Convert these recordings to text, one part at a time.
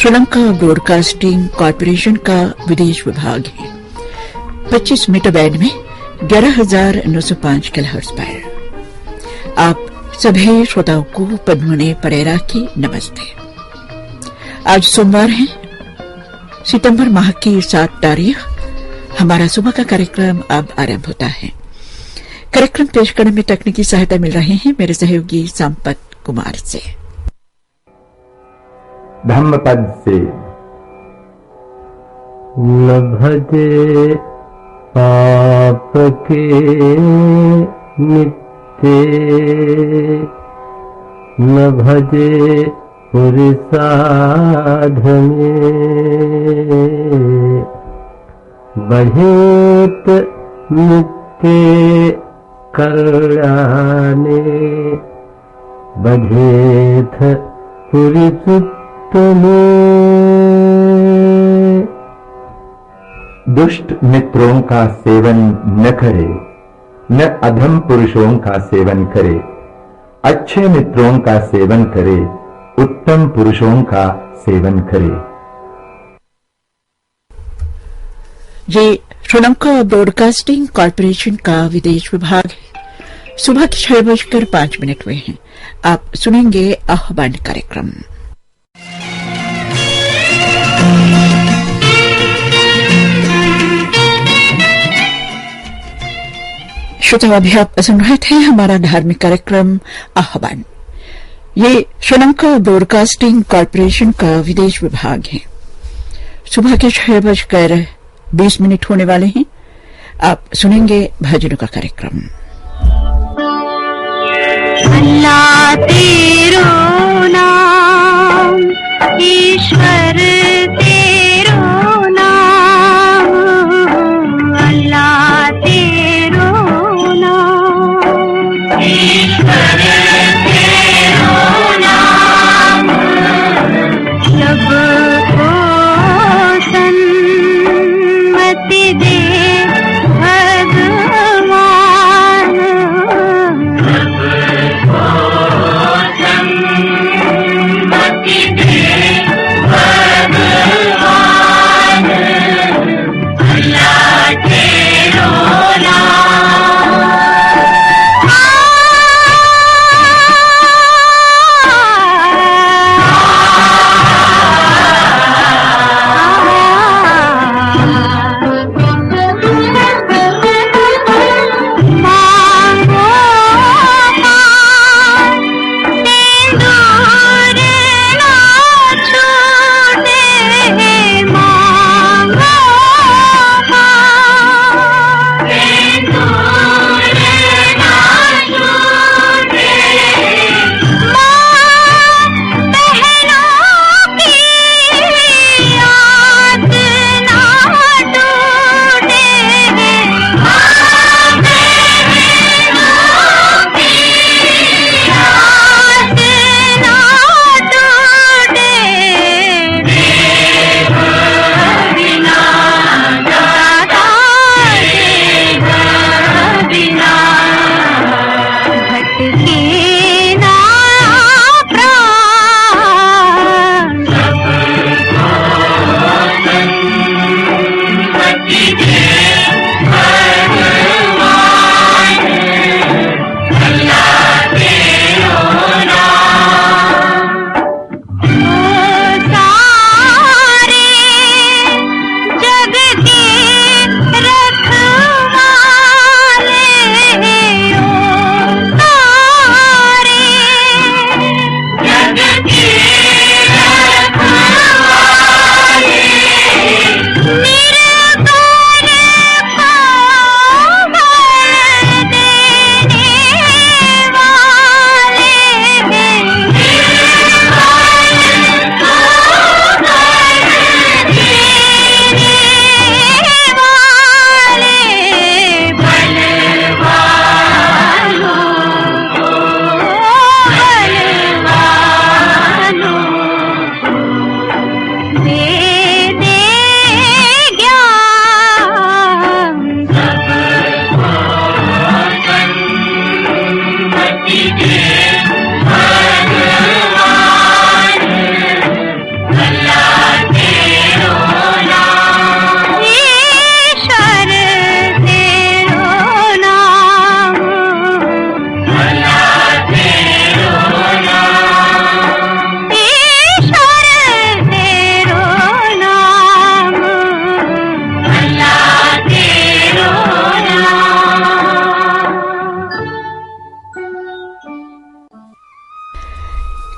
Sri Lanka broadcasting corporation का विदेश विभाग है। 25 मीटर बैंड में 11,905 किलोहर्ट्ज पर। आप सभी श्रोताओं को पद्मनी परेरा की नमस्ते। आज सोमवार है, सितंबर माह की 7 तारीख। हमारा सुबह का कार्यक्रम अब आरंभ होता है। कार्यक्रम पेश करने में तकनीकी सहायता मिल रहे हैं मेरे सहयोगी संपत कुमार से। धम्मपद से न भजे पाप के नित्य, न भजे पुरुषाधमे, बढ़ेत नित्य कल्याणे, बढ़ेत पुरुष दुष्ट मित्रों का सेवन न करे, न अधम पुरुषों का सेवन करे, अच्छे मित्रों का सेवन करे, उत्तम पुरुषों का सेवन करे। ये श्रीलंका ब्रॉडकास्टिंग कॉरपोरेशन का विदेश विभाग है। सुबह के 6:05 हुए हैं। आप सुनेंगे आह्वान कार्यक्रम। श्रोता, अभी आप सुन रहे थे हमारा धार्मिक कार्यक्रम आह्वान। ये श्रीलंका ब्रॉडकास्टिंग कॉरपोरेशन का विदेश विभाग है। सुबह के 6:20 होने वाले हैं। आप सुनेंगे भजनों का कार्यक्रम। अल्लाह तेरो नाम, ईश्वर तेरो नाम, अल्लाह तेरो नाम, ईश्वर तेरो नाम, सबको सन्मति दे भगवान,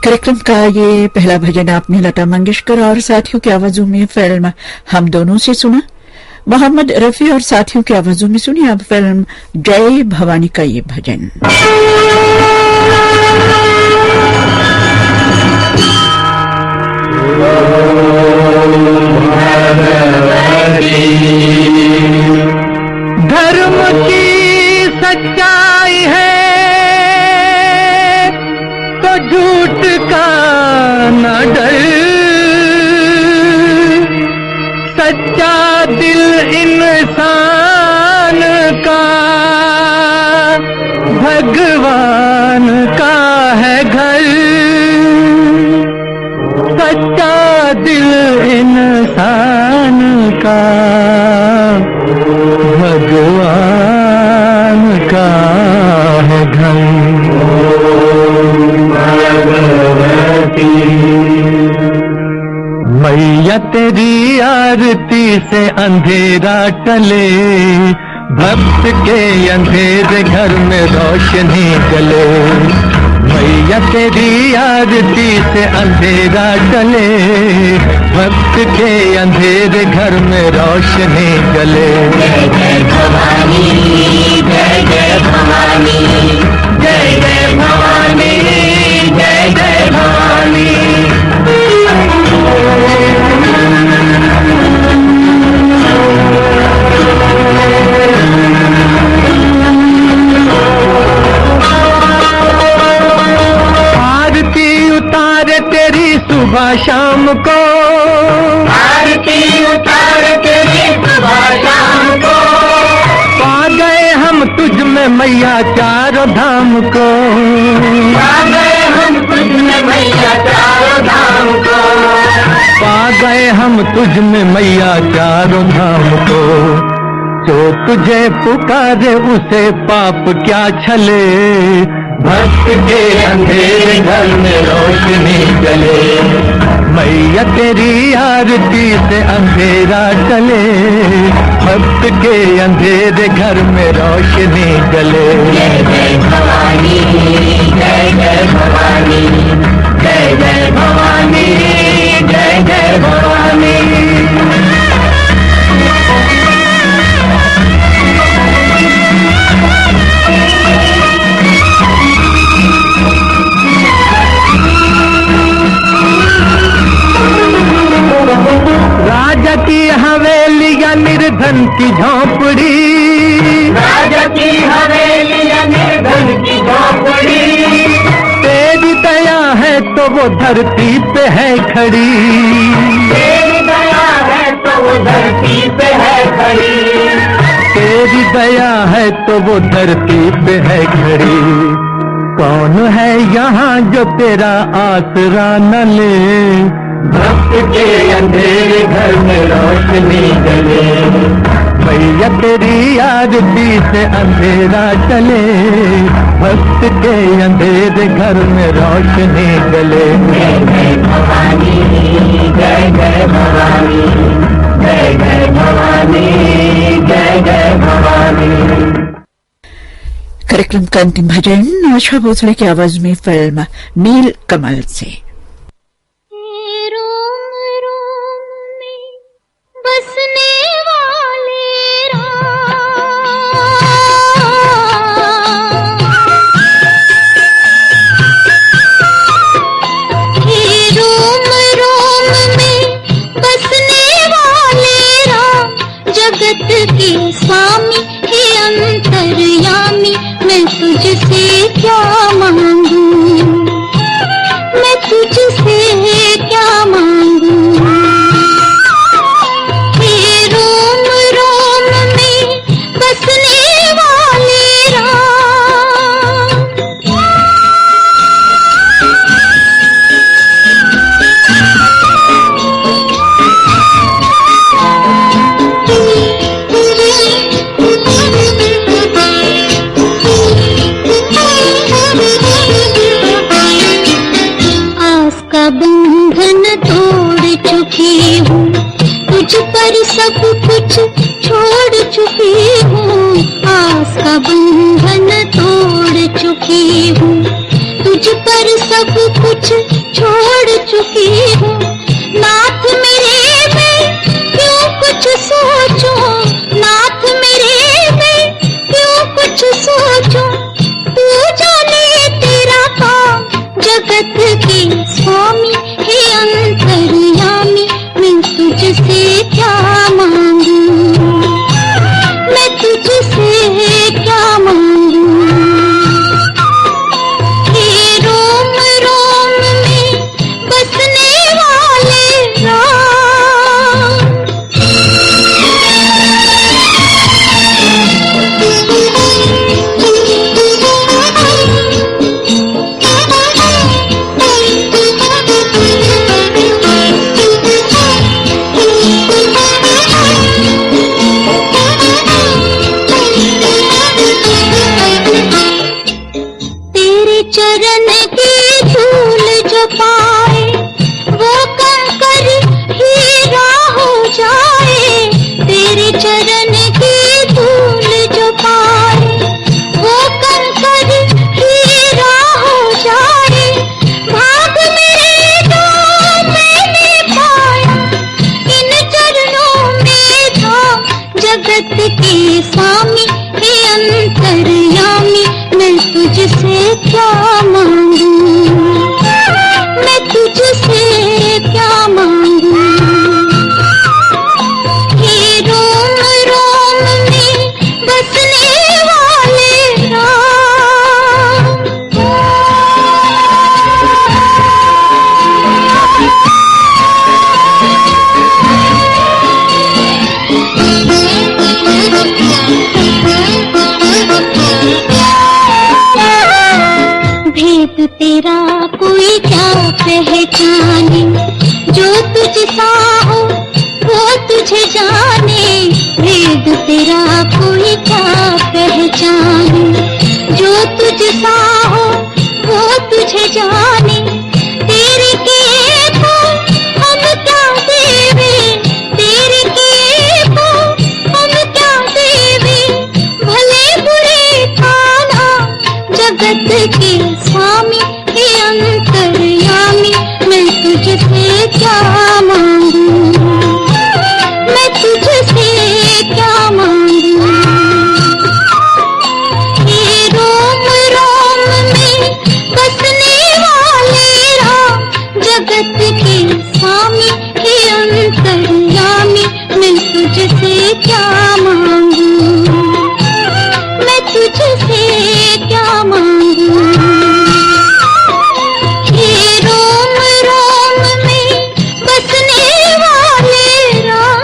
कार्यक्रम का ये पहला भजन आपने लता मंगेशकर और साथियों की आवाजों में फिल्म हम दोनों से सुना। मोहम्मद रफी और साथियों की आवाजों में सुनी अब फिल्म जय भवानी का ये भजन। धर्म की सच्चाई है तो झूठ का न डर, सच्चा दिल इंसान का भगवान का है घर, सच्चा दिल इंसान का भगवान का है घर। मैया तेरी आरती से अंधेरा टले, भक्त के अंधेरे घर में रोशनी जले। मैया तेरी आरती से अंधेरा टले, भक्त के अंधेरे घर में रोशनी जले। जय जय भवानी, जय जय भवानी, जय जय भवानी, जय जय भवानी। आरती उतारे तेरी सुबह शाम को, आरती उतारे तेरी सुबह शाम को, पा गए हम तुझ में मैया चारों धाम को, पा गए हम तुझ में मैया चारों धाम को, पा गए हम तुझ में मैया चारों धाम को। जो तुझे पुकारे उसे पाप क्या छले, भक्त के अंधेरे घर में रोशनी जले। मैया तेरी आरती से अंधेरा चले, भक्त के अंधेरे घर में रोशनी जले। जय जय भवानी, जय जय भवानी, जय जय भवानी, जय जय भवानी। राजा की हवेली या निर्धन की झोंपड़ी, राजा की हवेली या निर्धन की झोंपड़ी, तेरी दया है तो वो धरती पे है खड़ी, तेरी दया है तो वो धरती पे है खड़ी, तेरी दया है तो वो धरती पे है खड़ी। कौन है यहाँ जो तेरा आसरा न ले, भक्त के अंधेरे घर में रोशनी जले। मैया तेरी आरती से अंधेरा चले, भक्त के अंधेरे घर में रोशनी जले। जय जय भवानी, जय जय भवानी, जय जय भवानी, जय जय भवानी। कार्यक्रम का अंतिम भजन आशा भोसले की आवाज में फिल्म नील कमल से। बसने वाले रोम रोम में बसने वाले राम, जगत के स्वामी हे अंतर्यामी, मैं तुझसे क्या मांगू, मैं तुझसे क्या मांगू। सब कुछ छोड़ चुकी हूँ, आस का बंधन तोड़ चुकी हूँ, तुझ पर सब कुछ छोड़ चुकी हूँ। नाथ मेरे मैं क्यों कुछ सोचूं, नाथ मेरे मैं क्यों कुछ सोचूं। तू जाने तेरा काम जगत के स्वामी, हे अंतर्यामी मैं तुझसे क्या मांगू, मैं तुझसे क्या मांगू। हे रोम रोम में बसने वाले राम, तेरे चरण की धूल जो पाए वो कंकर हीरा हो जाए। तेरे चरण की धूल जो पाए वो कंकर हीरा हो जाए। भाग मेरे जो मैंने पाया इन चरणों में था जगत के स्वामी, हे अंतर्यामी मैं तुझसे क्या मांगू, मैं तुझसे क्या मांगू। हे रोम रोम में बसने वाले राम, भेद तेरा कोई क्या पहचाने, जो तुझ सा हो वो तुझे जाने। भेद तेरा कोई क्या पहचाने, जो तुझ सा हो वो तुझे जाने। तेरे के तो हम क्या देवे, तेरे के तो हम क्या देवे। भले बुरे खाना जगत के स्वामी, हे अंतर्यामी मैं तुझसे क्या मांगू, मैं तुझसे क्या मांगू। हे रोम रोम में बसने वाले राम, जगत के स्वामी, हे अंतर्यामी मैं तुझसे क्या मांगू, मैं तुझसे क्या मांगू। हे रोम रोम में बसने वाले राम।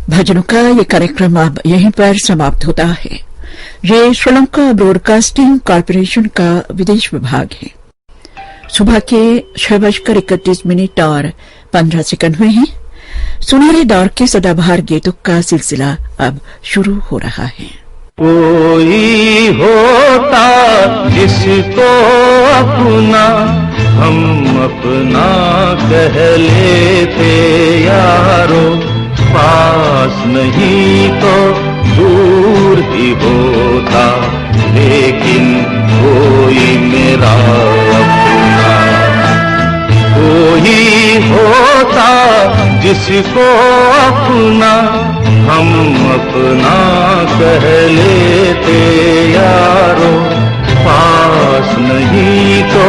भजनों का ये कार्यक्रम अब यहीं पर समाप्त होता है। ये श्रीलंका ब्रॉडकास्टिंग कॉर्पोरेशन का विदेश विभाग है। सुबह के 6:31 और 15 सेकंड हुए हैं। सुनहरे दौर के सदाबहार गीतों का सिलसिला अब शुरू हो रहा है। कोई होता जिसको अपना हम अपना कह लेते यारो, पास नहीं तो दूर ही होता, लेकिन कोई मेरा अपना। कोई होता जिसको अपना हम अपना कह लेते यारो, पास नहीं तो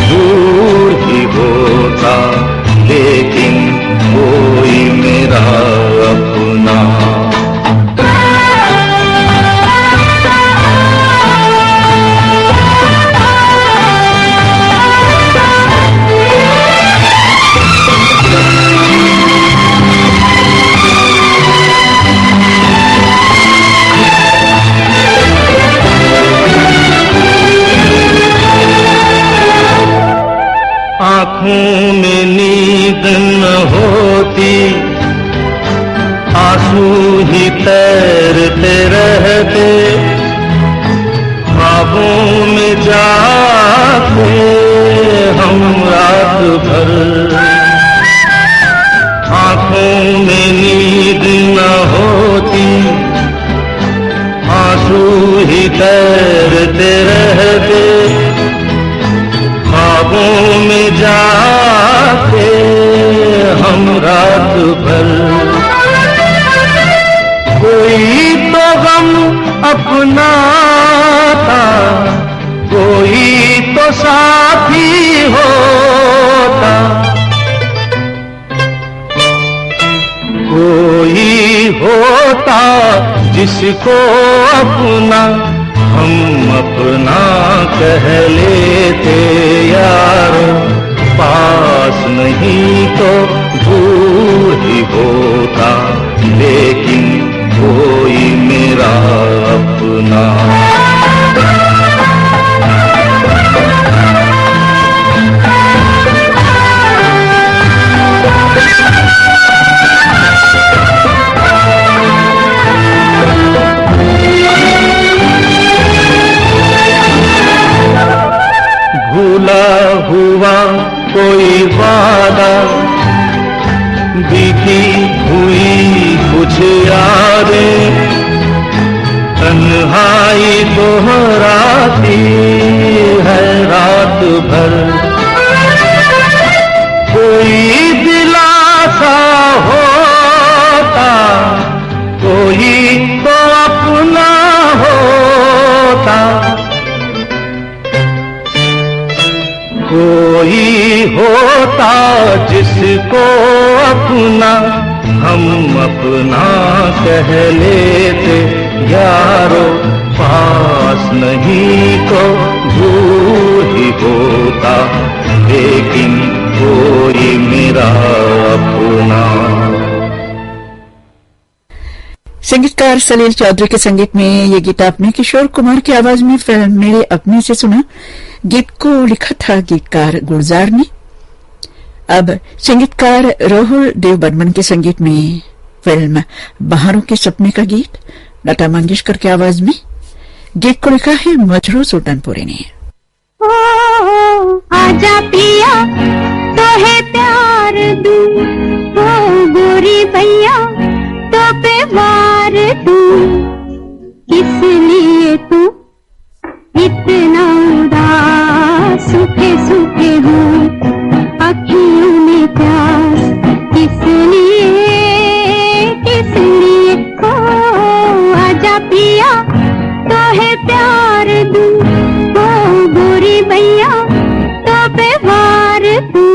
दूर ही होता, लेकिन कोई मेरा अपना। आँखों में नींद न होती, आंसू ही तैरते रहते, ख्वाबों में जाते हम रात भर। आँखों में नींद न होती, आंसू ही तैरते होता जिसको अपना हम अपना कह लेते यारो, पास नहीं तो दूर ही होता, लेकिन कोई मेरा अपना। भूला हुआ कोई वादा, बीती हुई कुछ यादें, तन्हाई दोहराती है रात भर। कोई दिलासा होता, कोई तो अपना होता, कोई होता जिसको अपना हम अपना कह लेते यारो, पास नहीं तो दूर ही होता, लेकिन कोई मेरा अपना। संगीतकार सलील चौधरी के संगीत में ये गीत आपने किशोर कुमार की आवाज में फिल्म मेरे अपने से सुना। गीत को लिखा था गीतकार गुलजार ने। अब संगीतकार राहुल देव बर्मन के संगीत में फिल्म बहारों के सपने का गीत लता मंगेशकर की आवाज में। गीत को लिखा है मजरू सुल्तानपुरी ने। आजा पिया तो है प्यार दूं, ओ गोरी भैया तो पे वार दूं, किस लिए तू इतना उदास, सूखे सूखे हूँ अखियों में प्यास, किस लिए हो आजा पिया तो है प्यार दूं, ओ गोरी भैया तो पे वार दूं।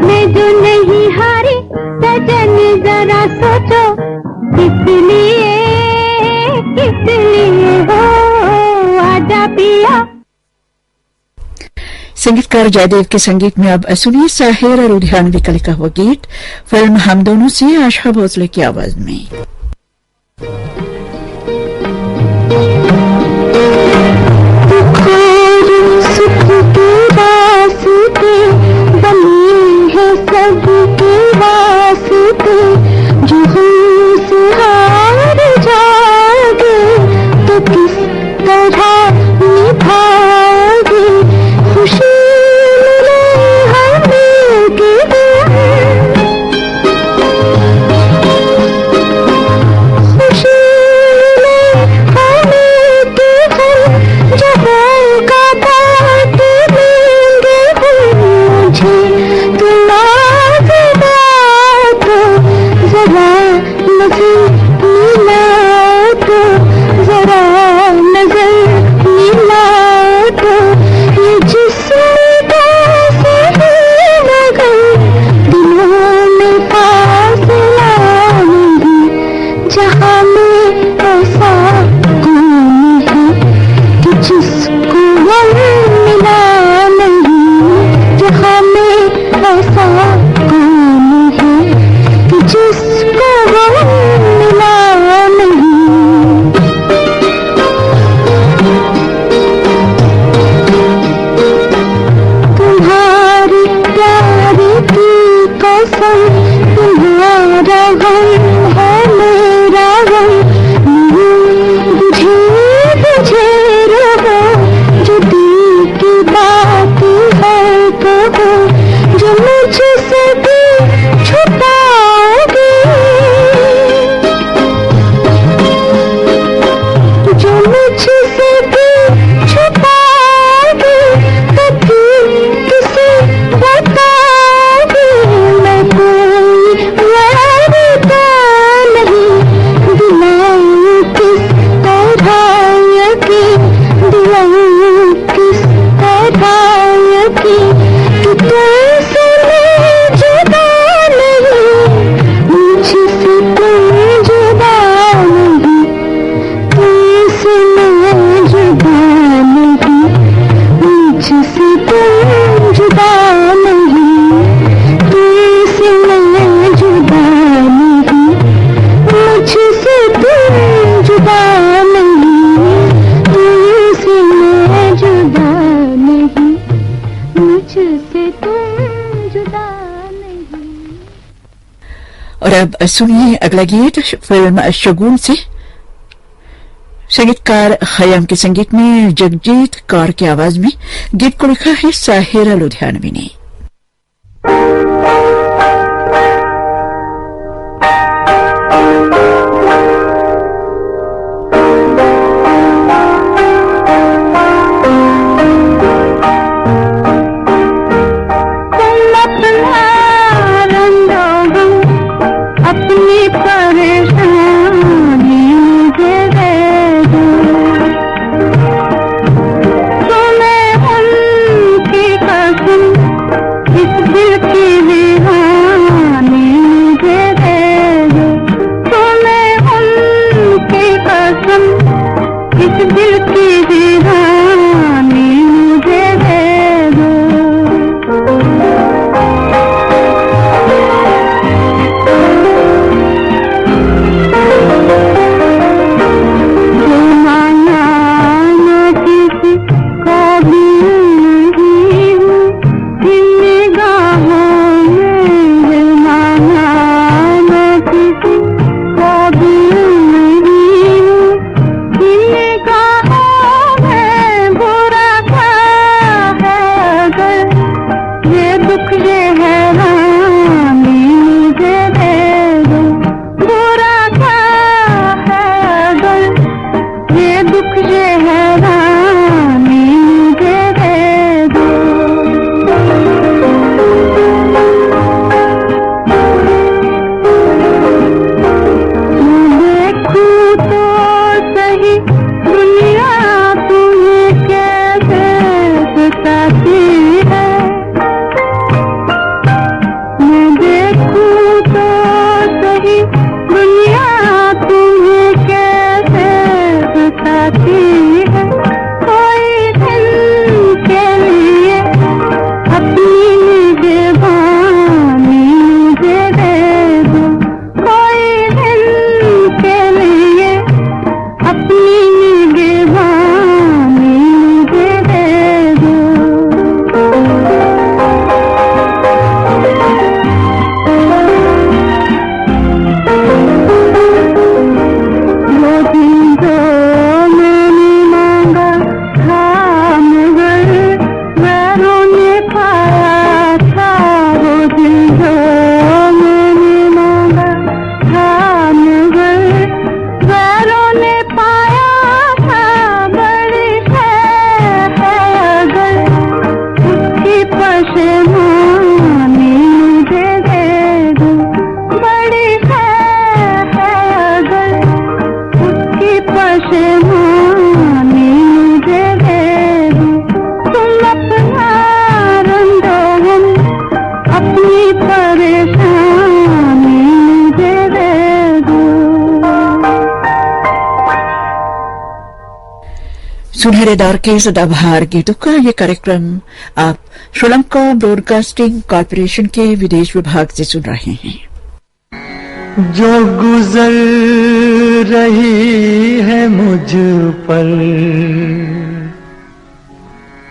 मैं जो सोचो किस लिए हो आजा पिया। संगीतकार जयदेव के संगीत में अब सुनिए साहिर और लुधियानवी का लिखा हुआ गीत फिल्म हम दोनों से आशा भोसले की आवाज में। सबके वास्ते जो हमसे हार जाओगे तो किस तरह निभाओगे खुशी मिले हमें के खुशी मिले हमें के जब का बात देंगे मुझे तुम जरा नजर मिला तो जरा नजर मिला तो ये जिस्म कैसे लगन दिलों में फासला नहीं जहाँ में ऐसा कौन है कि जिसको गम मिला नहीं जहाँ में ऐसा कौन है कि जिसको गम मिला नहीं। तुम्हारे प्यार की कसम तुम्हारा गम है मेरा गम बुझे बुझे रहो जो दिल की बात है कहो जो मुझसे भी छुपाओगे जो मुझसे भी छुपाओगे कभी किसे बताओगे मैं कोई वादा नहीं दिलाऊं किस तरह यकीन दिलाऊं किस तरह यकीन कि तुमसे मैं जुदा नहीं मुझसे तुम जुदा नहीं तुमसे मैं जुदा नहीं मुझसे तुम जुदा नहीं तुमसे मैं जुदा नहीं मुझसे तुम जुदा नहीं तुमसे मैं जुदा नहीं मुझसे तुम जुदा नहीं। और अब सुनिए अगला गीत फिल्म शगुन से संगीतकार खयाम के संगीत में जगजीत कौर की आवाज में गीत को लिखा है साहिर लुधियानवी ने। अपनी परेशानी मुझे दे दो तो मैं उनकी कसम इस दिल की पशेमानी मुझे दे दो, बड़ी है अगर उसकी पशेमानी मुझे दे दो। तुम अपना रंगो हम अपनी परेशानी मुझे दे दो। सुनहरेदार के सदाबहार गीतों का ये कार्यक्रम आप श्रीलंका ब्रॉडकास्टिंग कॉर्पोरेशन के विदेश विभाग से सुन रहे हैं। जो गुजर रही है मुझ पर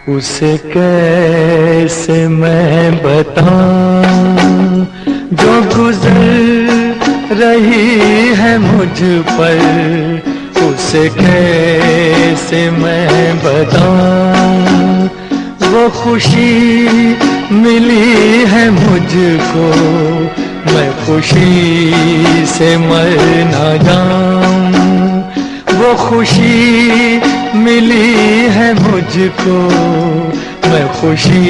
उसे कैसे मैं बताऊं, जो गुजर रही है मुझ पर उसे कैसे मैं बताऊं। वो खुशी मिली है मुझको, मैं खुशी से मर ना जाऊं। वो खुशी मिली है मुझको, मैं खुशी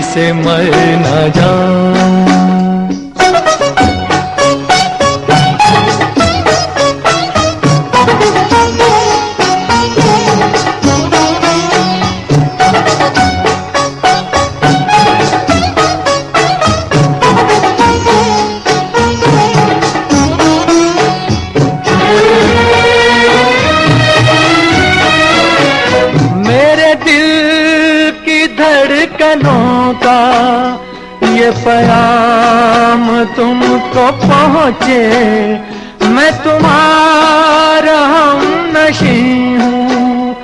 से मर ना जाऊं। धड़कनों का ये पैगाम तुमको पहुँचे, मैं तुम्हारा हमनशी हूँ,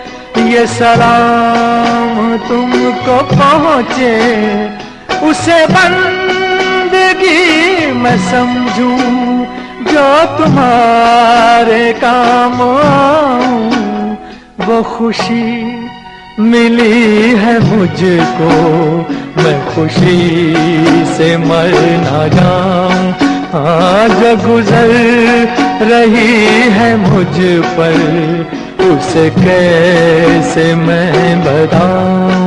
ये सलाम तुमको पहुँचे। उसे बंदगी मैं समझूं जो तुम्हारे काम आऊं। वो खुशी मिली है मुझको, मैं खुशी से मर ना जाऊं। आज गुजर रही है मुझ पर उसे कैसे मैं बताऊं।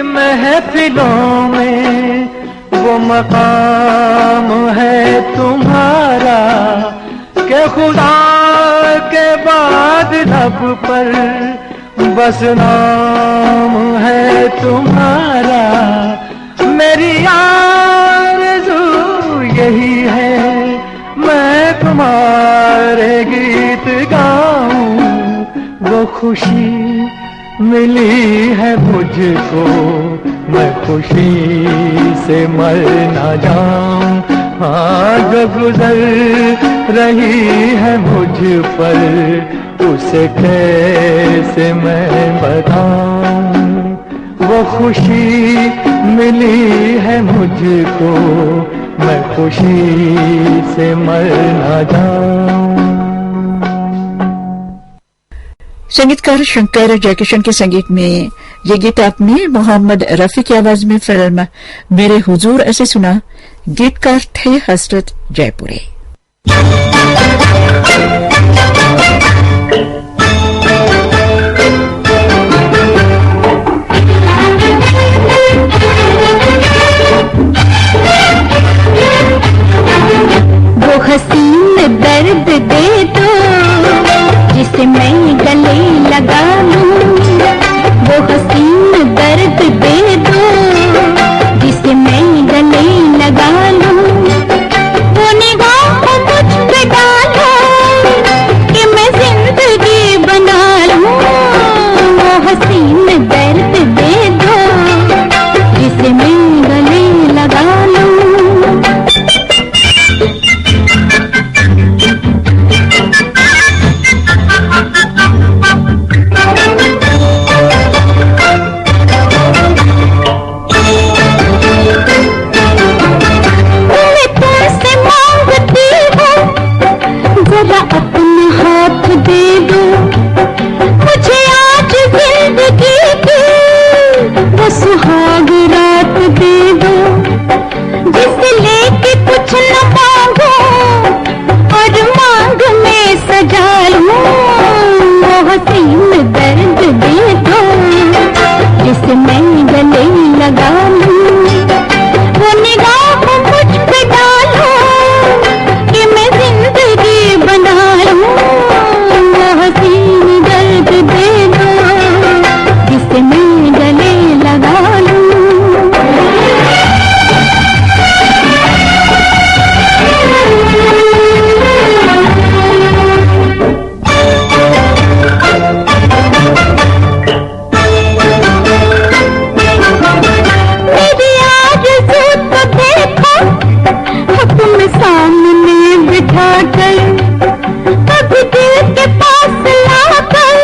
महफिलों में वो मकाम है तुम्हारा कि खुदा के बाद लब पर बस नाम है तुम्हारा। मेरी आरज़ू यही है मैं तुम्हारे गीत गाऊं। वो खुशी मिली है मुझको, मैं खुशी से मर ना जाऊं। आज गुजर रही है मुझ पर उसे कैसे मैं बताऊं। वो खुशी मिली है मुझको, मैं खुशी से मर ना जाऊं। संगीतकार शंकर जयकिशन के संगीत में ये गीत आपने मोहम्मद रफी की आवाज में फिल्म मेरे हुजूर ऐसे सुना। गीतकार थे हसरत जयपुरी। वो हसीन दर्द दे दो जिसे मैं गले लगा लूं। वो हसीन दर्द दे दो जिसे मैं गले लगा लूं। वो निगाह मुझ पे डालो कि मैं जिंदगी बना लूं। वो हसीन दर्द दे दो जिसे मैं गले लगा लूं। जरा अपना हाथ दे दो, मुझे आज जिंदगी की वो सुहाग रात दे दो, जिसे लेके कुछ न मांगो और मांग में सजा लूं, वो हसीन दर्द दे दो जिसे मैं गले लगा लूं, वो निगाह मुझ पे डालो कि मैं जिंदगी बना लूं, वो हसीन दर्द दे दो जिसे मैं गले लगा लूं। सामने बिठा कर कभी दिल के पास लाकर,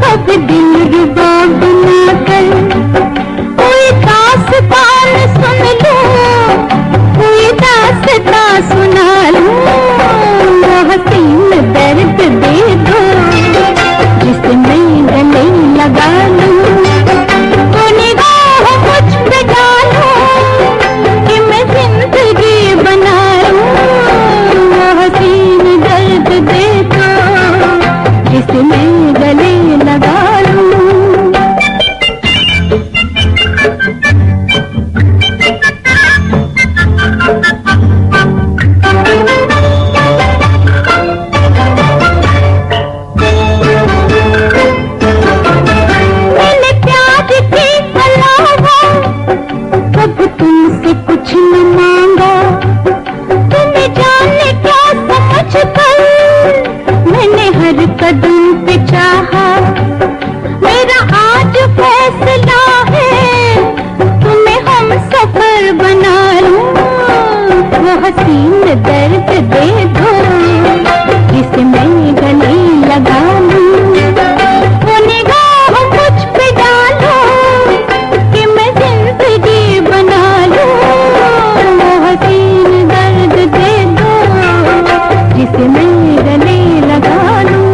कभी दिल रुबा बना कर, कोई दास्तान सुन लो, कोई दास्तां सुना लो, वो हसीन दर्द दे दो जिसे मैं गले लगा लूं, वो निगाह मुझ पे डालो कि मैं जिंदगी बना लूं, वो हसीन दर्द दे दो जिसे मैं गले लगा लूं। मैंने प्यार के अलावा कब तुमसे कुछ न मांगा, तुम्हें जाने क्या समझ कर मैंने हर कदम पे चाहा, मेरा आज फैसला है तुम्हें हम सफर बना लूं, वो हसीन दर्द दे दो जिसे मैं गले लगा लूं, वो निगाह मुझ पे डालो कि मैं जिंदगी बना लूं, वो हसीन दर्द दे दो जिसे मैं गले लगा लूं।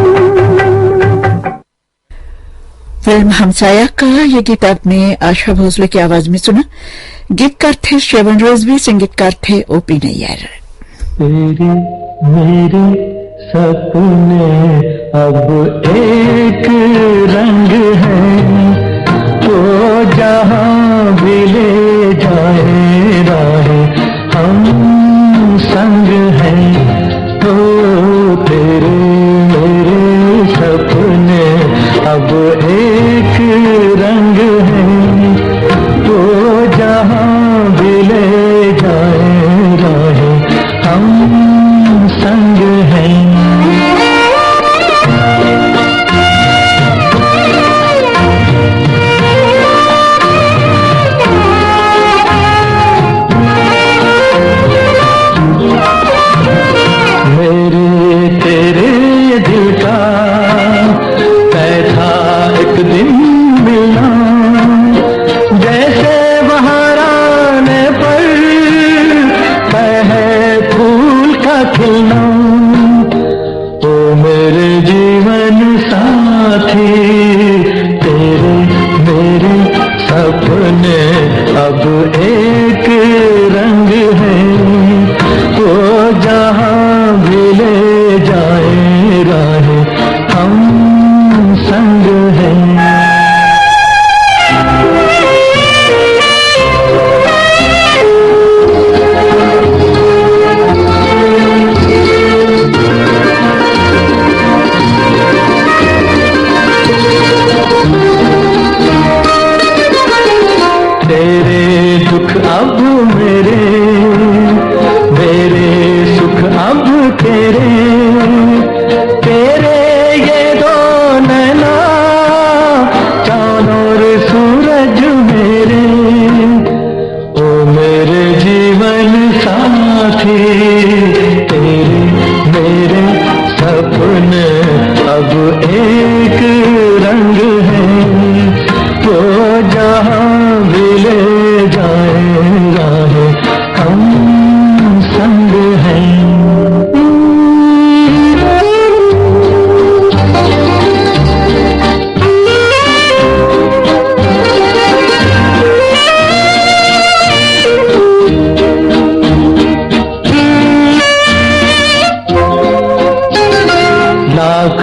फिल्म हमसाया का ये गीत आपने आशा भोसले की आवाज में सुना। गीतकार थे श्रवण रिजवी, संगीतकार थे ओपी नैयर। तेरी मेरी सपने अब एक रंग है, तो जहां भी ले जाए राहें हम संग हैं, तो तेरे मेरे सपने अब एक रंग है, तो जहां भी ले जाए राहें हम संग हैं।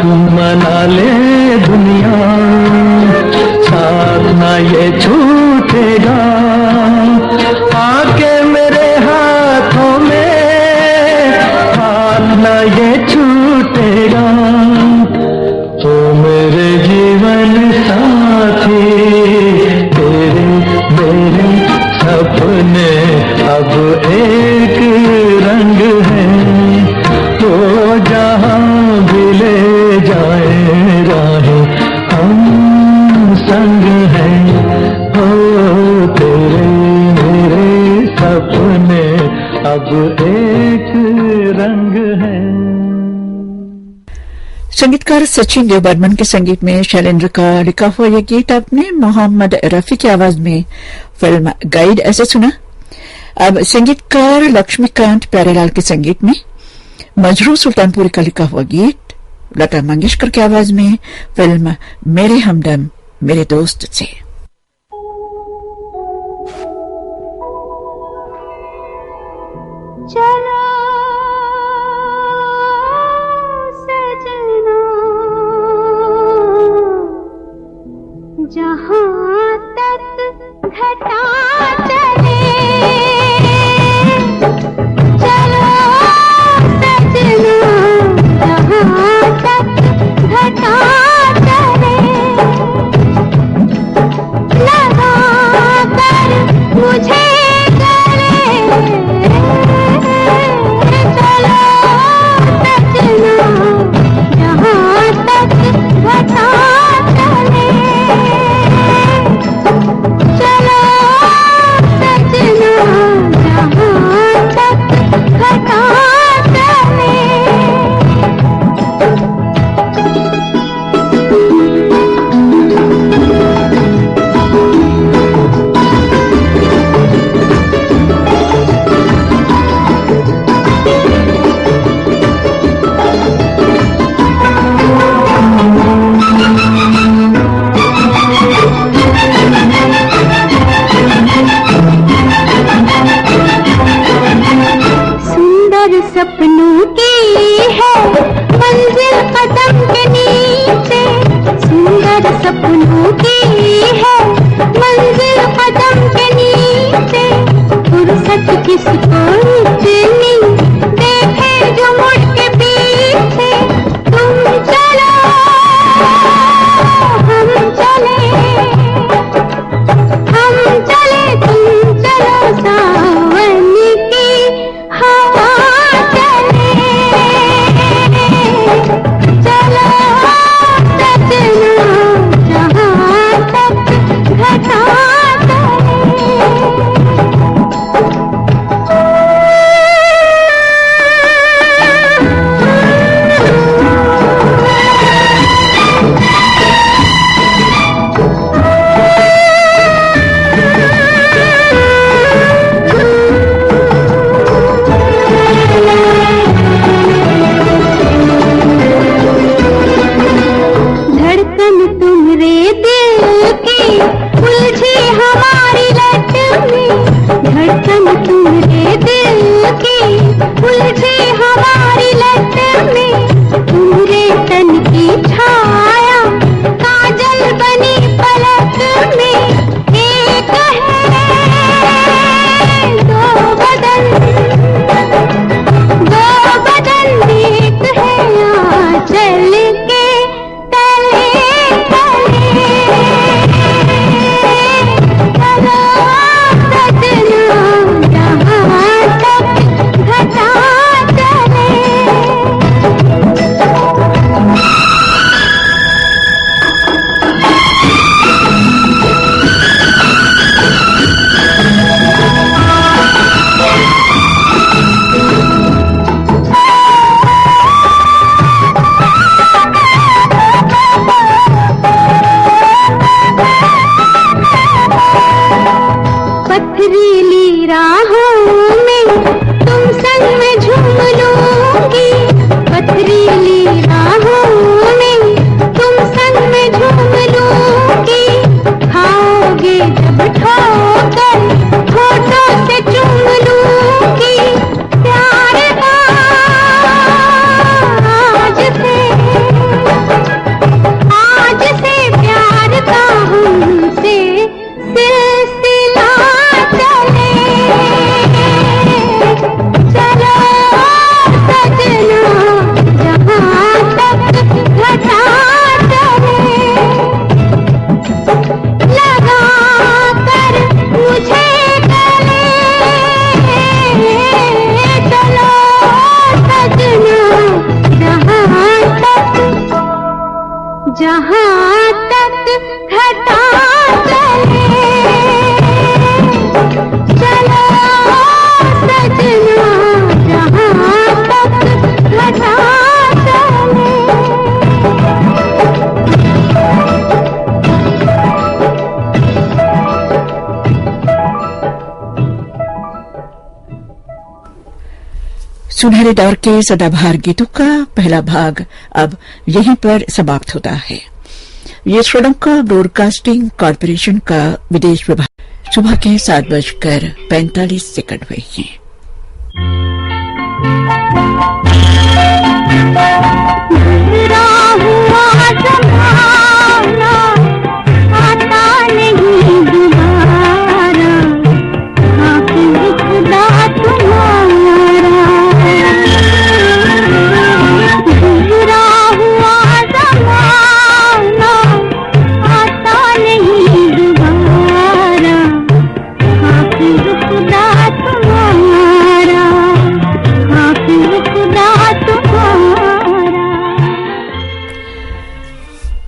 मना ले दुनिया, साथ ना ये छूटेगा। आके मेरे हाथों में हाथ ना ये छूटेगा। तो मेरे जीवन साथी, तेरे मेरे सपने अब एक रंग है। तो जहां भी ले जाए राहें, हम संग हैं। हो तेरे मेरे सपने अब एक रंग है। संगीतकार सचिन देव बर्मन के संगीत में शैलेंद्र का लिखा हुआ यह गीत आपने मोहम्मद रफी की आवाज में फिल्म गाइड ऐसे सुना। अब संगीतकार लक्ष्मीकांत प्यारेलाल के संगीत में मजरू सुल्तानपुरी का लिखा हुआ गीत लता मंगेशकर की आवाज में फिल्म मेरे हमदम मेरे दोस्त से। चलो सजना जहां तक घटा चले, चलो सजना जहां तक घटा चले, लगा कर मुझे गले, चलो सजना जहां तक घटा चले, चलो सजना जहां तक घटा चले। सुंदर सपनों की है मंजिल कदम के नीचे, सुंदर सपनों की है मंजिल कदम के नीचे, फुर्सत किसको इतनी देखे जो मुड़ के पीछे, तुम चलो हम चले, हम चले तुम चलो, सावन की हवा चले, चलो सुनहरे दौर के सदाबहार गीतों का पहला भाग अब यहीं पर समाप्त होता है। ये श्रीलंका ब्रॉडकास्टिंग कॉर्पोरेशन का विदेश विभाग सुबह के 7:45 हुए हैं।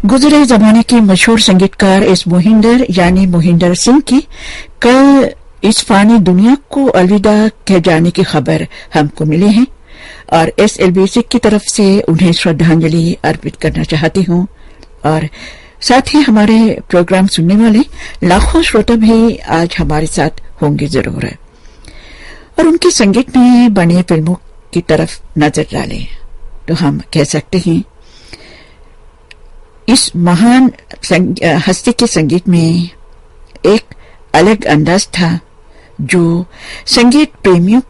गुजरे जमाने के मशहूर संगीतकार एस मोहिंदर यानी मोहिंदर सिंह की कल इस फानी दुनिया को अलविदा कह जाने की खबर हमको मिली है और SLBC की तरफ से उन्हें श्रद्धांजलि अर्पित करना चाहती हूं और साथ ही हमारे प्रोग्राम सुनने वाले लाखों श्रोता भी आज हमारे साथ होंगे जरूर और उनके संगीत में बने फिल्मों की तरफ नजर डालें तो हम कह सकते हैं इस महान हस्ती के संगीत में एक अलग अंदाज था जो संगीत प्रेमियों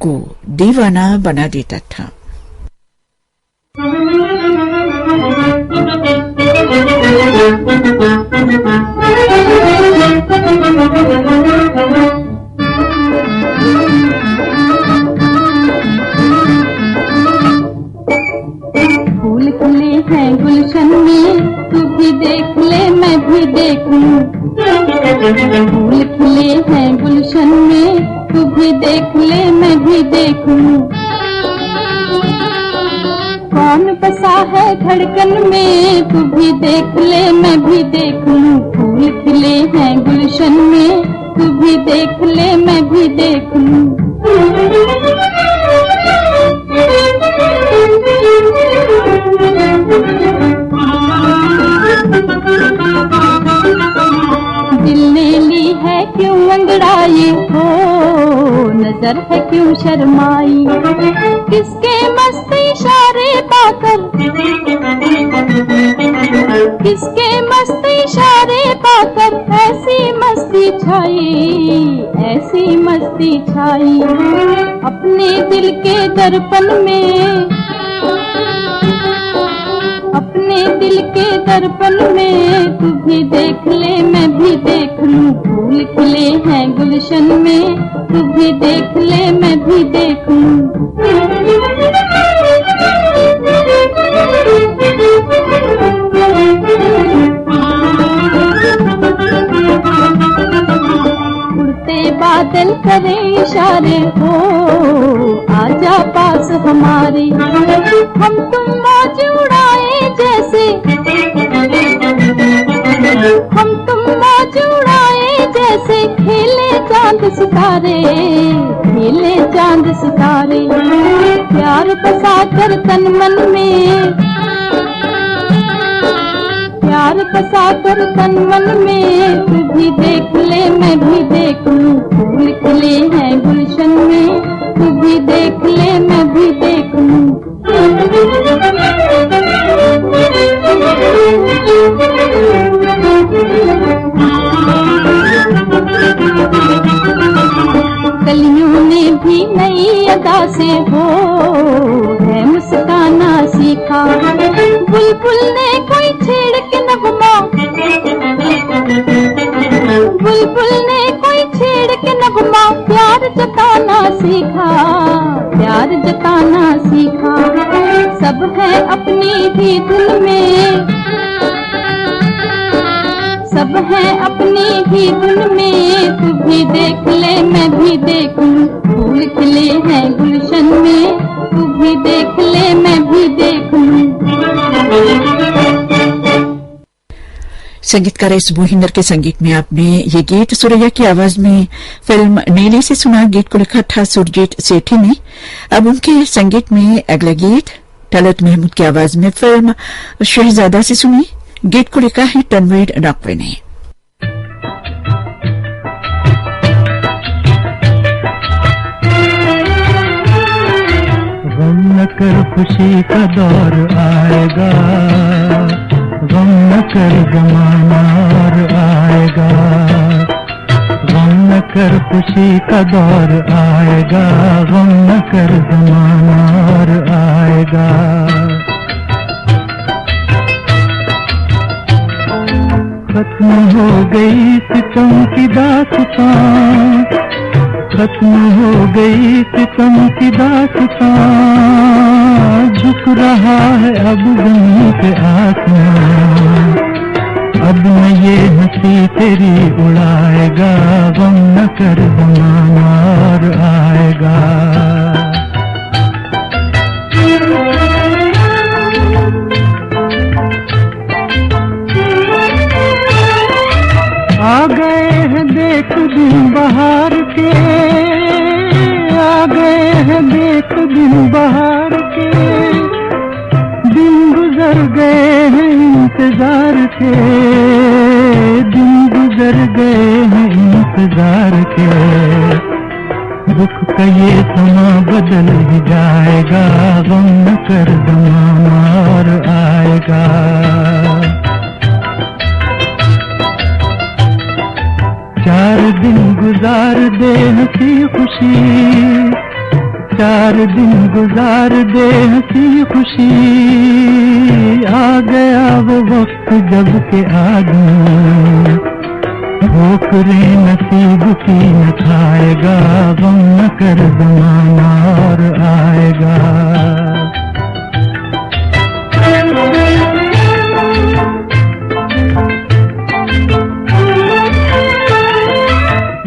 को दीवाना बना देता था। फूल खिले हैं गुलशन में, तू भी देख ले मैं भी देखूं। फूल खिले हैं गुलशन में, तू भी देख ले मैं भी देखूं। कौन बसा है धड़कन में, तू भी देख ले मैं भी देखूं। फूल खिले हैं गुलशन में, तू भी देख ले मैं भी देखूं। दिल ने ली है क्यों अंगड़ाई हो, नजर है क्यों शर्माई। किसके मस्ती इशारे पाकर, किसके मस्ती इशारे पाकर ऐसी मस्ती छाई, ऐसी मस्ती छाई। अपने दिल के दर्पण में, अपने दिल के दर्पण में तू भी देख ले मैं भी देख लूं। फूल खिले हैं गुलशन में, तू भी देख ले मैं भी देख लूं। उड़ते बादल करे इशारे हो, आजा पास हमारे। हम तुम मौज उड़ाए जैसे, हम तुम मौज उड़ाए जैसे। खेले चांद सितारे, खेले चांद सितारे। प्यार बसा कर तन मन में, प्यार बसा कर तन मन में। तू भी देख ले मैं भी देख लूं। फूल खिले हैं गुलशन में, तू भी देख ले मैं भी देख लूं। कलियों ने भी नई अदा से हो है मुस्काना सीखा। बुलबुल ने कोई छेड़ के नगमा, बुलबुल ने कोई छेड़ के नगमा। प्यार जताना सीखा, प्यार जताना सीखा। सब है अपनी ही धुन में, सब है अपनी ही धुन में। तू भी देख ले मैं भी देखूं। फूल खिले हैं गुलशन में, तू भी देख ले मैं भी देखूं। संगीतकार एस मोहिंदर के संगीत में आपने ये गीत सुरैया की आवाज में फिल्म नीली से सुना। गीत को लिखा था सुरजीत सेठी ने। अब उनके संगीत में अगला गीत तलत महमूद की आवाज में फिल्म शहजादा से सुनी। गीत को लिखा है तनवीर नकवी ने। न कर खुशी का दौर आएगा, गम न कर जमाना और आएगा, गम न कर खुशी का दौर आएगा, गम न कर जमाना और आएगा। खत्म हो गई सितम की दास्तां, खत्म हो गई सितम की दास्तां, झुक रहा है अब ज़मीं पे आसमां, अब न ये हंसी तेरी उड़ाएगा, गम न कर ज़माना और आएगा। आ गए हैं देख दिन बहार के, आ गए हैं देख दिन बहार के, दिन गुजर गए हैं इंतजार के, दिन गुजर गए हैं इंतजार के, दुख का ये समा बदल ही जाएगा, गम न कर ज़माना और आएगा। चार दिन गुजार दे हंसी खुशी, चार दिन गुजार दे हंसी खुशी, आ गया वो वक्त जब के आदमी ठोकरे नसीब की न खाएगा, गम न कर ज़माना और आएगा।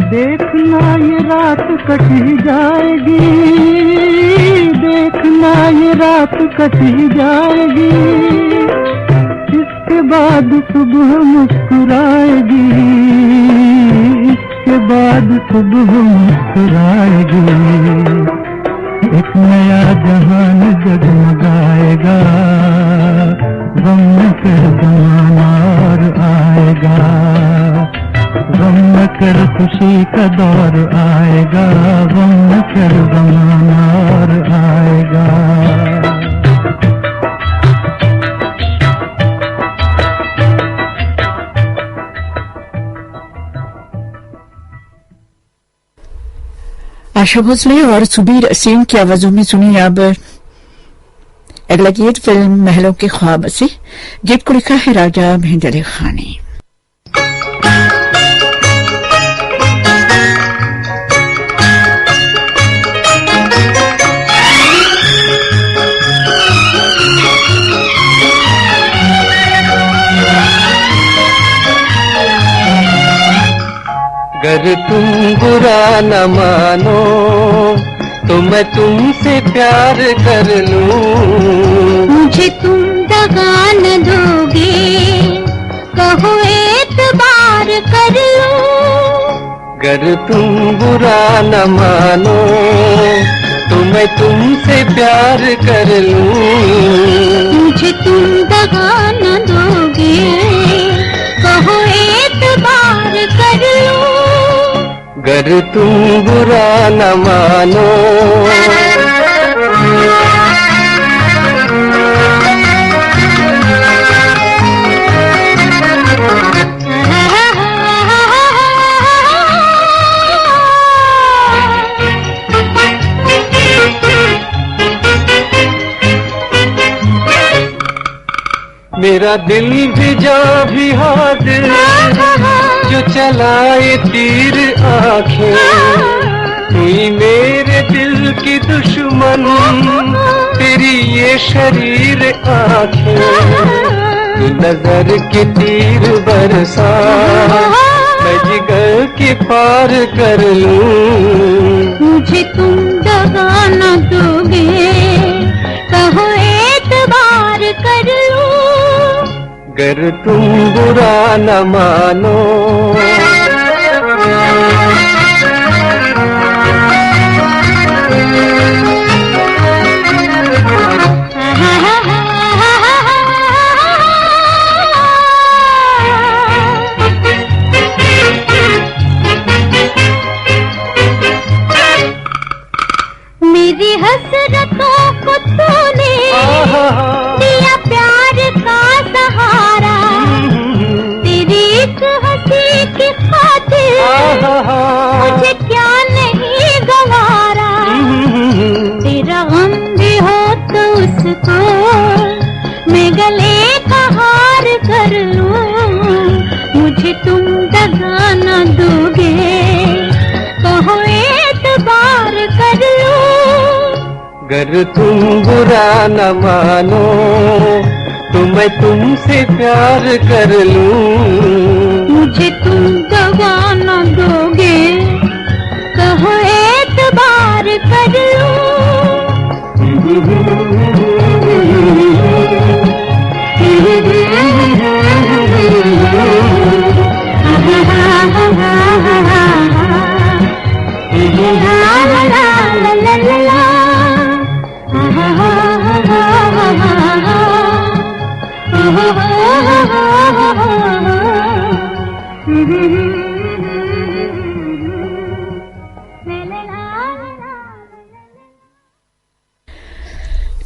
देखना ये रात कट ही जाएगी, देखना ये रात कट ही जाएगी, इसके बाद सुबह मुस्कुराएगी, इसके बाद सुबह मुस्कुराएगी, एक नया जहान जगमगाएगा, गम न कर ज़माना और आएगा, गम न कर खुशी का दौर आएगा, गम न कर ज़माना और आएगा। आशा भोसले और सुबीर सिंह की आवाजों में सुनिए अब अगला गीत फिल्म महलों के ख्वाब से। गीत को लिखा है राजा मेहंदी अली खान ने। अगर तुम बुरा न मानो तो मैं तुमसे प्यार कर लूं, मुझे तुम दगा न दोगे, कहो एतबार कर लूं। अगर तुम बुरा न मानो तो मैं तुमसे प्यार कर लूं, मुझे तुम दगा न दोगे, कहो एतबार कर लूं। अगर तुम बुरा न मानो मेरा दिल भी जा भी हाजिर, जो चलाए तीर आंखें, हुई मेरे दिल की दुश्मन तेरी ये शरीर आंखें। तू नजर की तीर बरसा मैं जिगर के पार कर लूं, मुझे तुम दगा न दोगे, कहो एतबार कर लूं। अगर तुम बुरा न मानो मेरी हसरतों को तो गर तुम बुरा न मानो तो मैं तुमसे प्यार कर लूं। मुझे तुम दगा न दोगे, कहो एतबार कर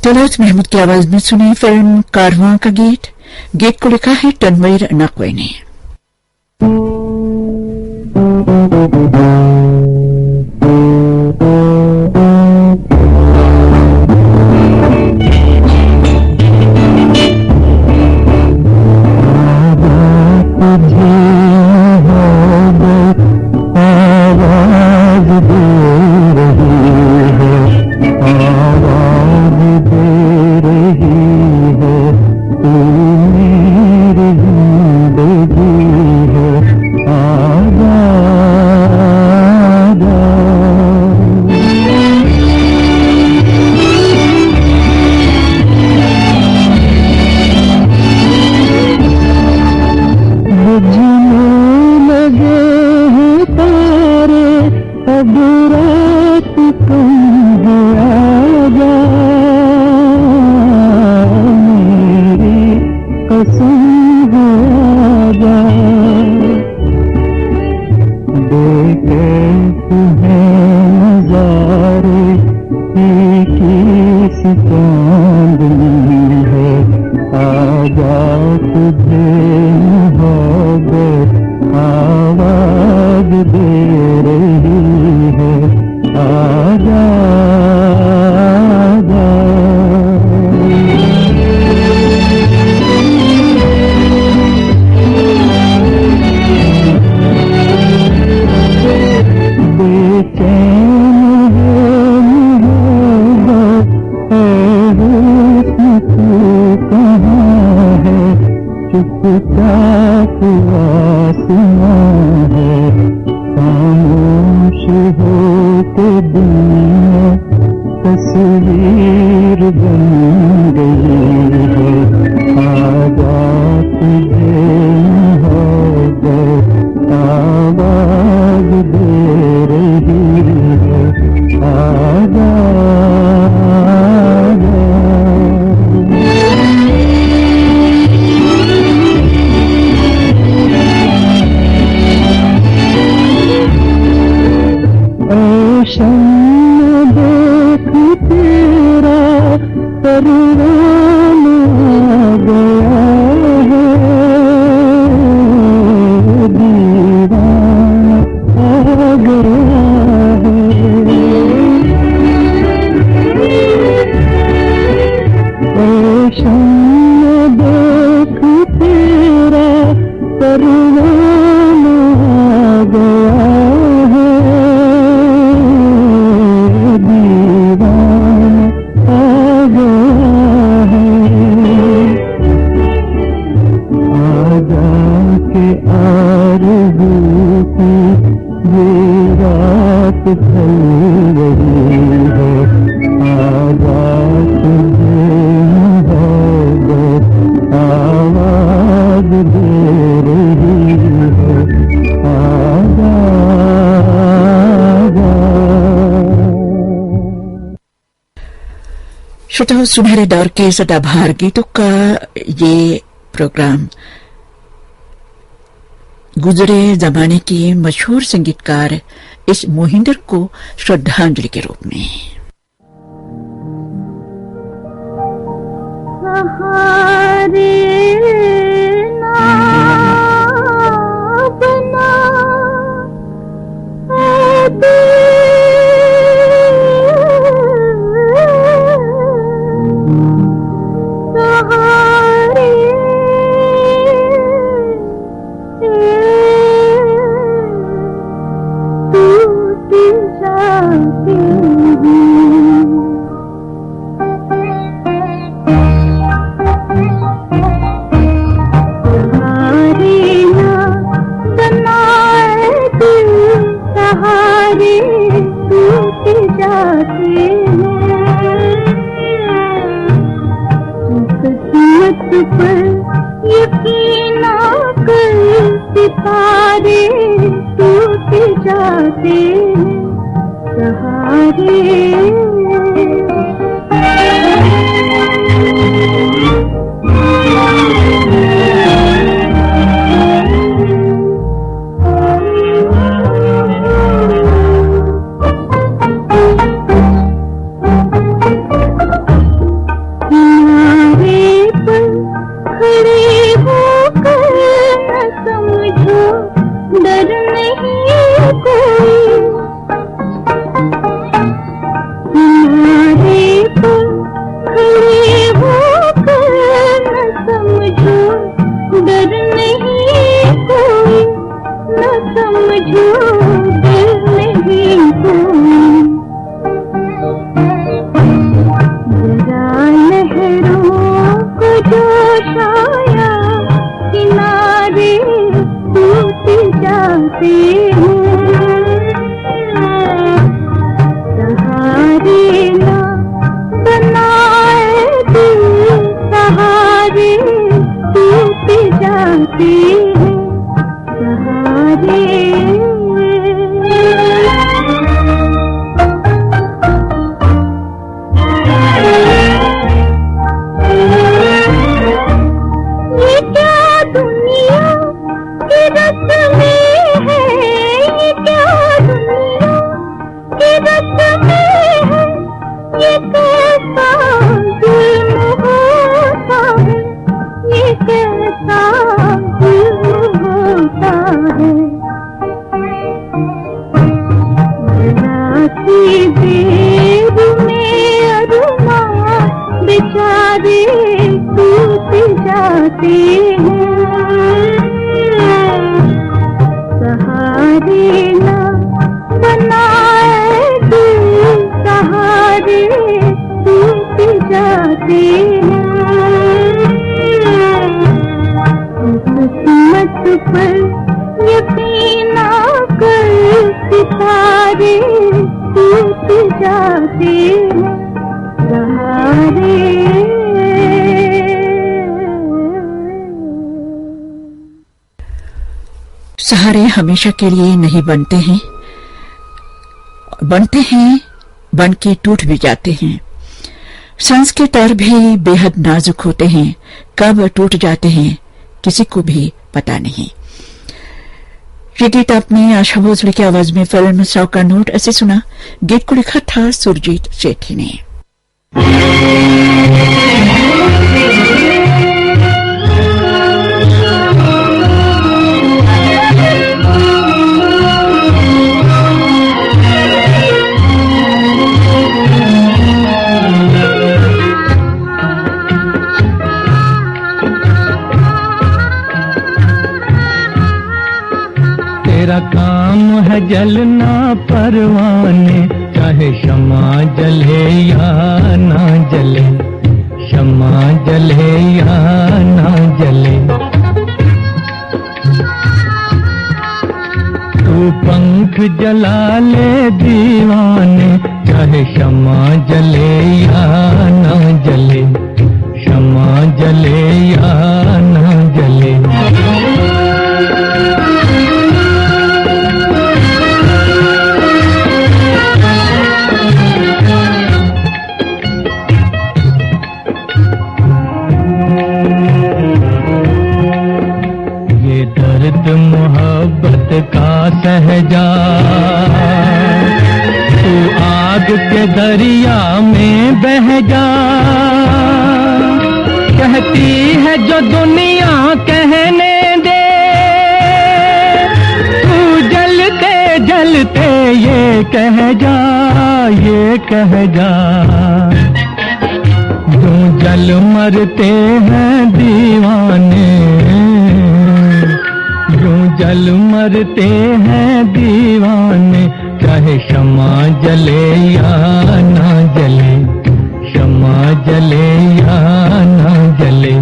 तलत महमूद की आवाज में सुनी फिल्म कारवां का गीत को लिखा है तनवीर नकवी ने। श्रोताओं, सुनहरे दौर के सदाबहार गीतों का ये प्रोग्राम गुजरे जमाने के मशहूर संगीतकार इस मोहिंदर को श्रद्धांजलि के रूप में। पर यकीन कर, सितारे टूट जाते सहारे। सहारे हमेशा के लिए नहीं बनते हैं, बनते हैं बन के टूट भी जाते हैं। सांस के तार भी बेहद नाजुक होते हैं, कब टूट जाते हैं किसी को भी पता नहीं। ये गीत आपने आशा भोसले की आवाज में फिल्म 100 का नोट ऐसे सुना। गीत को लिखा था सुरजीत सेठी ने। तेरा काम है जलना परवाने, चाहे शमा जले या ना जले, शमा जले या ना जले। तू पंख जला ले दीवाने, चाहे शमा जले या ना जले, शमा जले या ना जले। मोहब्बत का सहजा, तू आग के दरिया में बह जा। कहती है जो दुनिया कहने दे, तू जलते जलते ये कह जा, ये कह जा। जो जल मरते हैं दीवाने, जल मरते हैं दीवाने, चाहे शमा जले या ना जले, शमा जले या ना जले।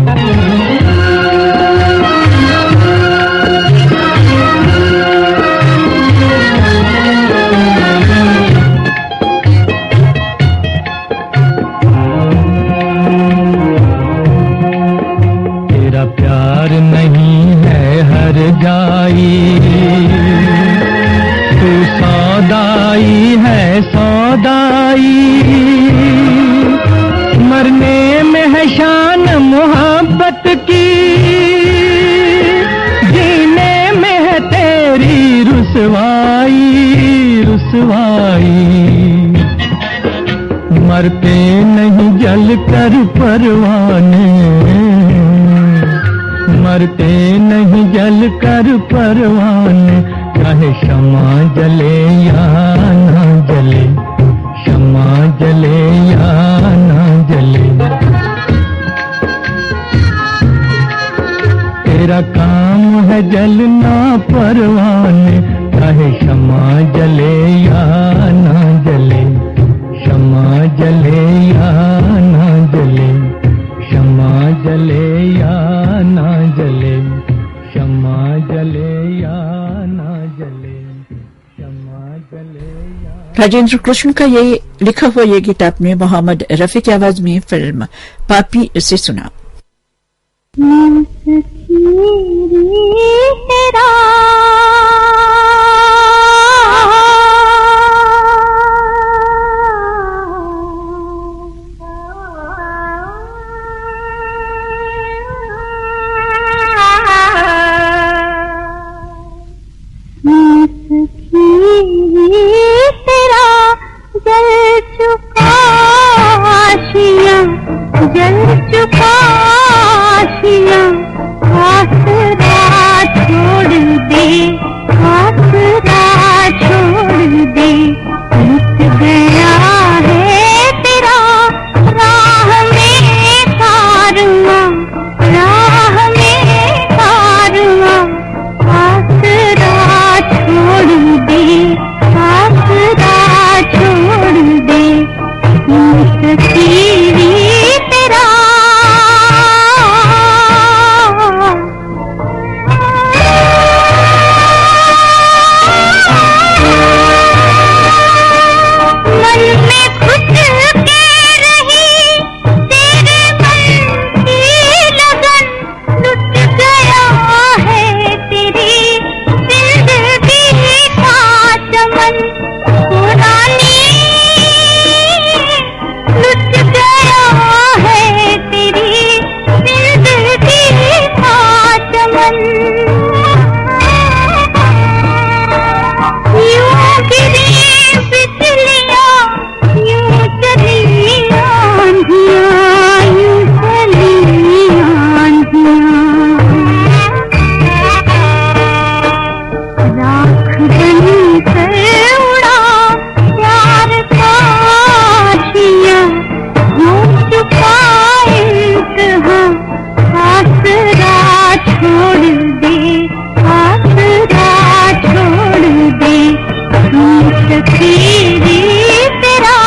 प्यार नहीं है हर जाई, तू सौदाई है सौदाई, मरने में है शान मोहब्बत की, जीने में है तेरी रुसवाई रुसवाई। मरते नहीं जल कर परवाने, मरते नहीं जल कर परवाने, चाहे शमा जले या ना जले, शमा जले या ना जले। तेरा काम है जलना परवाने, चाहे शमा जले या ना जले, शमा जले या ना जले, शमा जले या ना जले, शमा जले या ना जले, शमा जले या। राजेंद्र कृष्ण का ये लिखा हुआ ये गीत आपने मोहम्मद रफी की आवाज में फिल्म पापी से सुना। तेरा जल चुका आशियां, जल चुका आशियां, आसरा छोड़ दे, आसरा छोड़ दे, मिट गया है तेरा राह में कारवां, राह में कारवां, आसरा छोड़ दे, आसरा छोड़ दे, मुस्तकीरी तेरा। मन में कुछ कह रही तेरे मन की लगन, लुट गया है तेरी जिंदगी का चमन, पुरानी लुट गया है तेरी जिंदगी का चमन। यूं गिरी बिजलियां, यूं चली आंधियां, यूं चली आंधियां, राख बनकर उड़ा प्यार का आशियां, हो चुका इंतहा, आसरा छोड़ दे, आसरा छोड़ दे, मुस्तकीरी तेरा।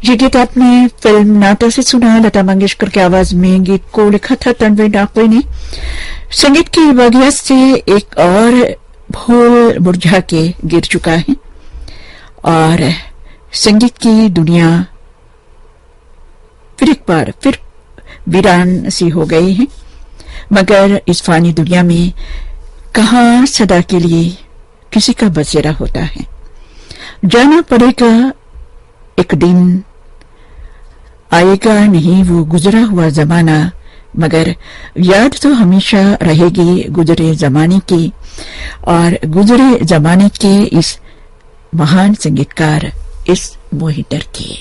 ये गीत आपने फिल्म नाता से सुना। लता मंगेशकर की आवाज में गीत को लिखा था तन्वी डाकोई ने। संगीत की बगिया से एक और फूल मुरझा के गिर चुका है और संगीत की दुनिया फिर एक बार फिर वीरान सी हो गए हैं। मगर इस फानी दुनिया में कहां सदा के लिए किसी का बसेरा होता है। जाना पड़ेगा, एक दिन आएगा नहीं वो गुजरा हुआ जमाना, मगर याद तो हमेशा रहेगी गुजरे जमाने की, और गुजरे जमाने के इस महान संगीतकार इस मोहितर की।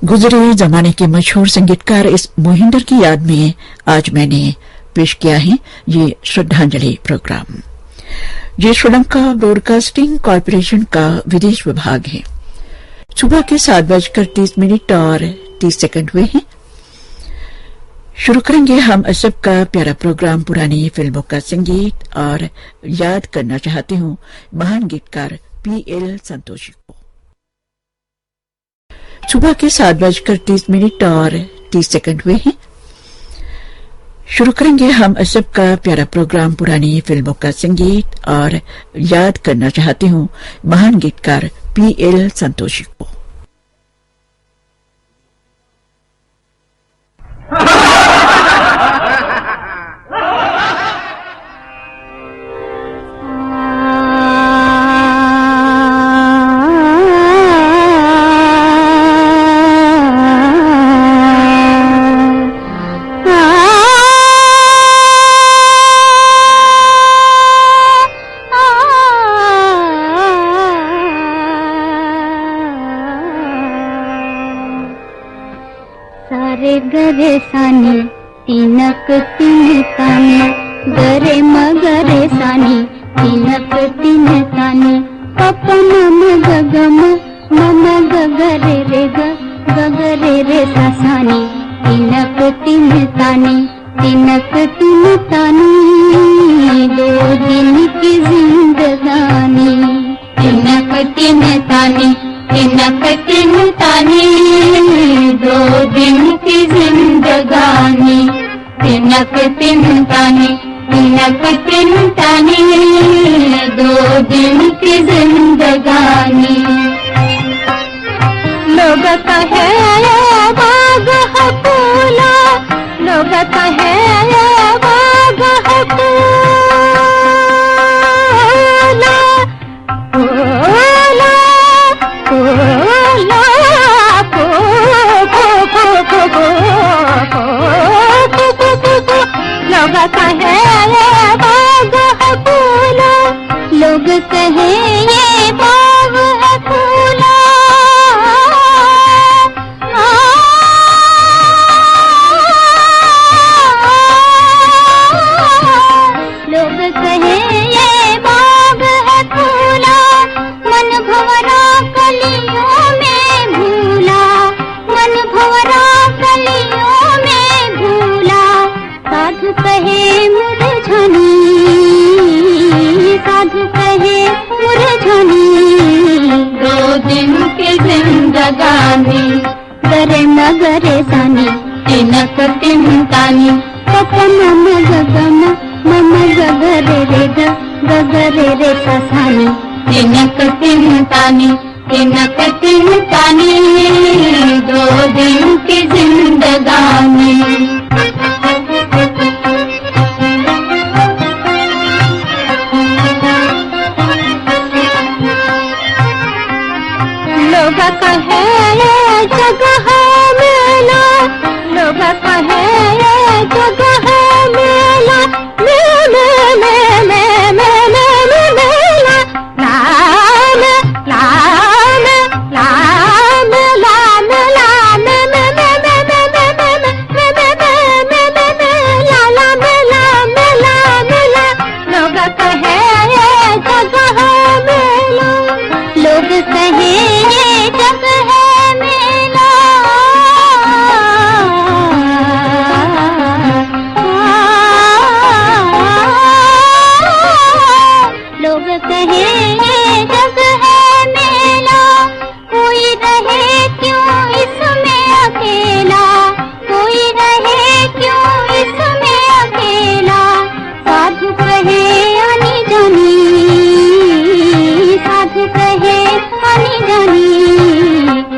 गुजरे जमाने के मशहूर संगीतकार इस मोहिंदर की याद में आज मैंने पेश किया है ये श्रद्धांजलि प्रोग्राम। ये श्रीलंका ब्रॉडकास्टिंग कॉरपोरेशन का विदेश विभाग है। सुबह के 7:30 और 30 हुए हैं। शुरू करेंगे हम असब का प्यारा प्रोग्राम पुरानी फिल्मों का संगीत, और याद करना चाहती हूं महान गीतकार P.L. संतोषी को। सुबह के 7:30 और 30 हुए हैं। शुरू करेंगे हम असब का प्यारा प्रोग्राम पुरानी फिल्मों का संगीत, और याद करना चाहती हूं महान गीतकार P.L. संतोषी को। छानी तिनक तिन तानी तिनक तिन तानी 2 दिन की जिंदगानी तिनक तिन तानी तिनक तिन तानी 2 दिन की जिंदगानी तिनक तिन तानी तिनक तिन तानी 2 दिन की जिंदगानी लोग कहे बाग है फूला लोग कहे बाग है फूला फूला फूला फू फू फू फू फू लोग कहे बाग है फूला लोग कहे ये बाग है फूला लोग कहे ये बाग है फूला मन भंवरा कलियों में भूला मन भंवरा कलियों में भूला साधु कहे मुरझानी साधु कहे मुरझानी 2 दिन की जिंदगानी गरे मगरे सानी तिनक तिन तानी मम गगम मम गगरे रे गगरे रे सानी तिनक तिन तानी तिनक तिन तानी 2 दिन की जिंदगानी लोग कहे जगह मेला लोग कहे जगह मेला मेला मेला मेला लाम लाम लाम लाम लाम लोग कहे जगह मेला लोग कहे जगह मेला लोग कहे जगह मेला कोई रहे क्यों इसमें अकेला कोई रहे क्यों इसमें अकेला साधु कहे आनी जानी साधु कहे आनी जानी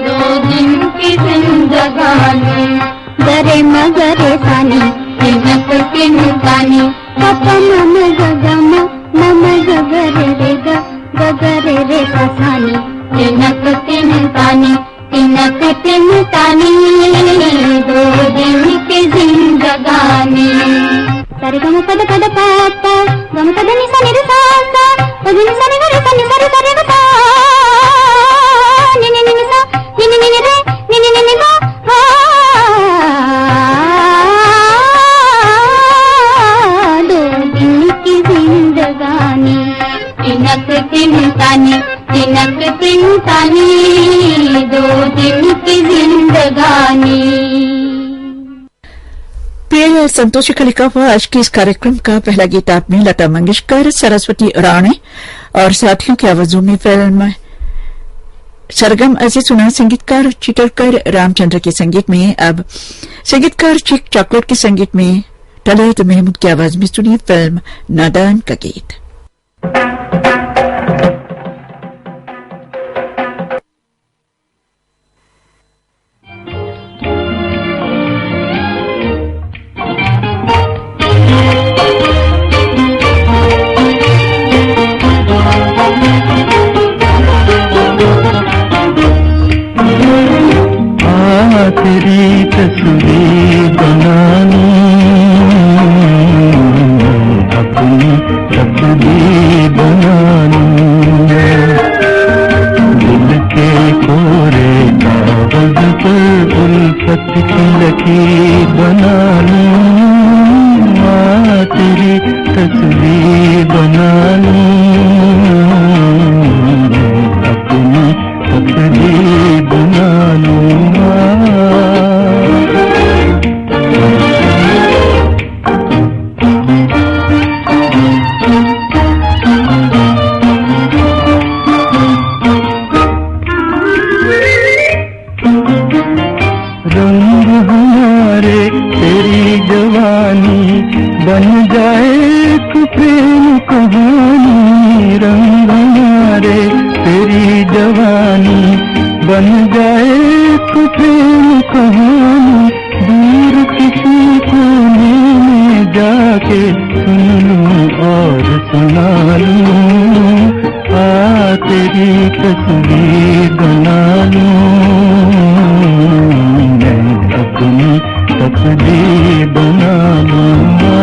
2 दिन की जिंदगानी गरे मगरे सानी तिनक तिन तानी मम गगम मम गगरे रे गगरे रे सानी तिनक तिन तानी तिनक तिन तानी 2 दिन की जिंदगानी सरे गम पद पद पापा गम पद नि सा नि रे सा सा पद नि सा नि रे सा नि सा रे सा रे सा नि नि नि सा नि नि नि रे नि नि नि सा 2 दिन की जिंदगानी तिनक तिन तानी तिनक तिन तानी 2 दिन की जिंदगानी प्रिय संतोषी कलिका आज के इस कार्यक्रम का पहला गीत आपने लता मंगेशकर सरस्वती राणे और साथियों की आवाजों में फिल्म सरगम ऐसे सुना। संगीतकार चिटरकर रामचंद्र के संगीत में अब संगीतकार चिक चॉकलेट के संगीत में तलत महमूद की आवाज में सुनिए फिल्म नादान का गीत। तेरी तस्वीर बनानी अपनी तस्वीर बनानी दिल के कोरे कागज पर उल्फत की लकीर बनानी तेरी तस्वीर बनानी अपनी तस्वीर बनानी प्रेम कहानी रंग हमारे तेरी जवानी बन जाए तो प्रेम कहानी दूर किसी कोने में जाके सुन लूं और सुना लूं आ तेरी तस्वीर बना लूं मैं अपनी तस्वीर बना लूंगा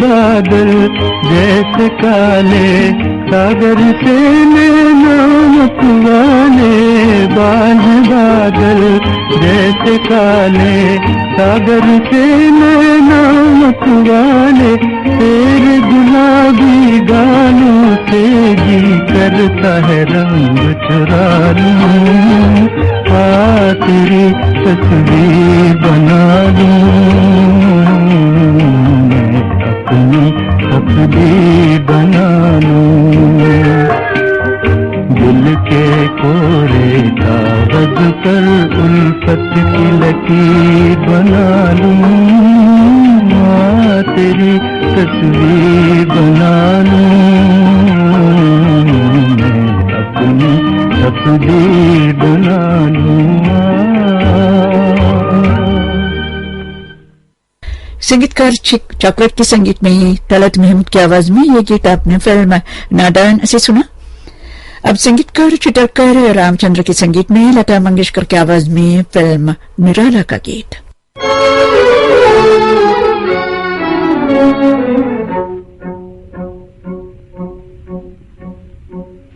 बादल जैसे काले सागर से नाम वाले बादल जैसे काले सागर से नाम वाले तेरे गुलाबी गालों से जी करता है रंग चुरा लूं आ तेरी तस्वीर बना लूं अपनी तस्वीर बना लूं दिल के कोरे कागज पर उल्फत की लकीर बना लूं तेरी तस्वीर बना लूं मैं अपनी तस्वीर बना लूं संगीतकार चॉकलेट के संगीत में तलत महमूद की आवाज में ये गीत आपने फिल्म नादान से सुना। अब संगीतकार चित्रकार रामचंद्र के संगीत में लता मंगेशकर की आवाज में फिल्म निराला का गीत।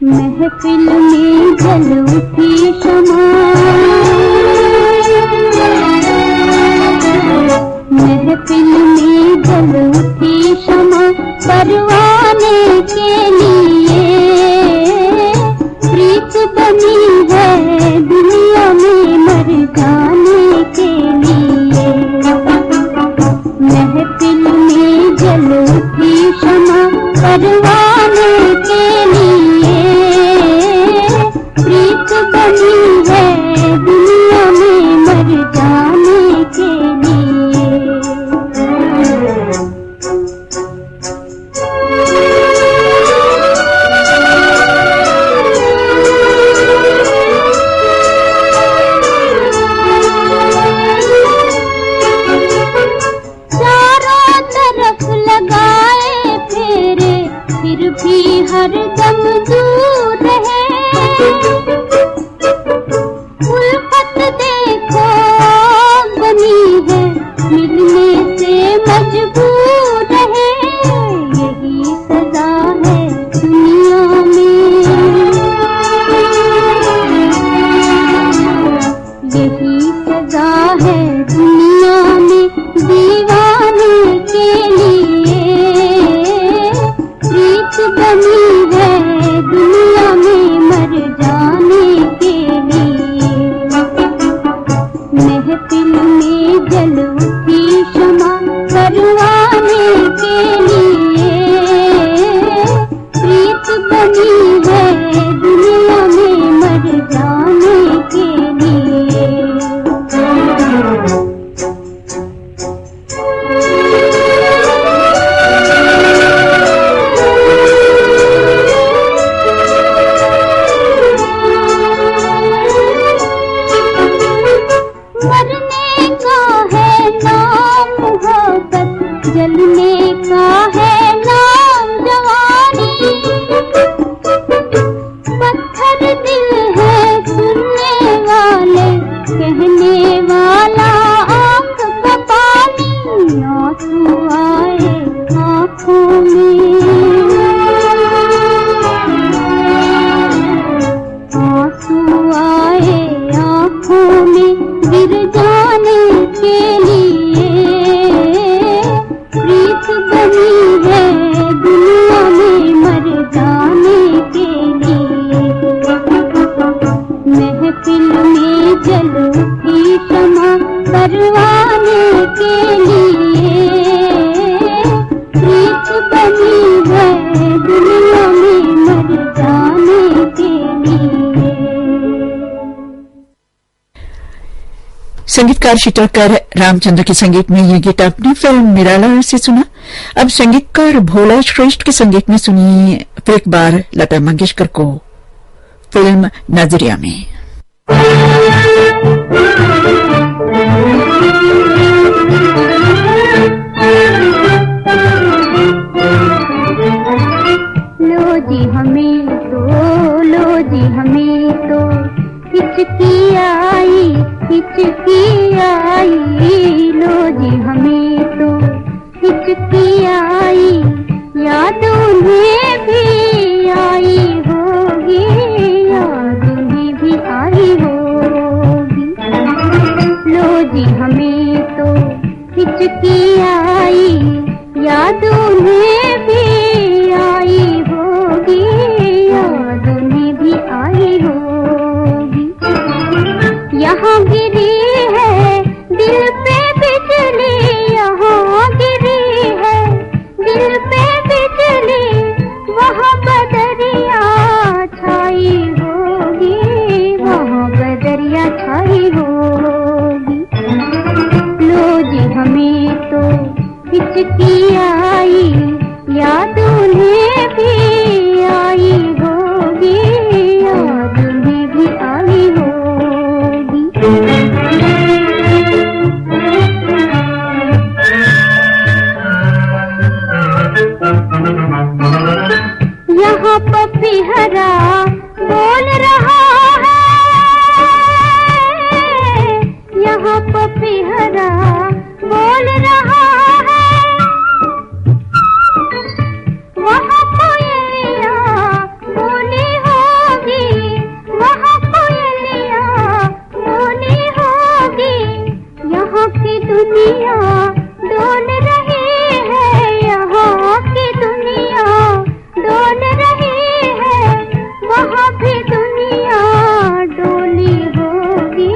महफिल में जल उठी शमा महफिल में जल उठी शमा परवाने के लिए प्रीत बनी है दुनिया में मर जाने के लिए महफिल में जल उठी शमा परवाने के लिए प्रीत बनी है दुनिया में मर जाने के लिए हर दम दूर रहे उल्फत देखो बनी है मिलने से मजबूर रहे यही सजा है दुनिया में यही सजा है दुनिया में दीवाने के लिए प्रीत बनी है गीतकार शीतलकर रामचंद्र के संगीत में ये गीत आपने फिल्म निराला से सुना। अब संगीतकार भोला श्रेष्ठ के संगीत में सुनिए फिर एक बार लता मंगेशकर को फिल्म नजरिया में। लो जी हमें तो हिचकी आई, लो जी हमें तो हिचकी आई, याद उन्हें भी आई होगी, याद उन्हें भी आई होगी। लो जी हमें तो हिचकी आई, याद उन्हें भी आई होगी, याद उन्हें भी आई होगी। यहाँ गिरी है दिल पे बिजली, यहाँ गिरी है दिल पे बिजली, वहाँ बदरिया छाई होगी, वहाँ बदरिया छाई होगी। लो जी हमें तो हिचकी आई, याद उन्हें भी आई होगी, याद उन्हें भी आई होगी। यहाँ पपीहरा बोल रहा है, यहाँ पपीहरा बोल रहा है, वहाँ कोयलिया बोली होगी, वहाँ कोयलिया बोली होगी। यहाँ की दुनिया डोल रही है, यहाँ की दुनिया डोल रही है, वहाँ भी दुनिया डोली होगी,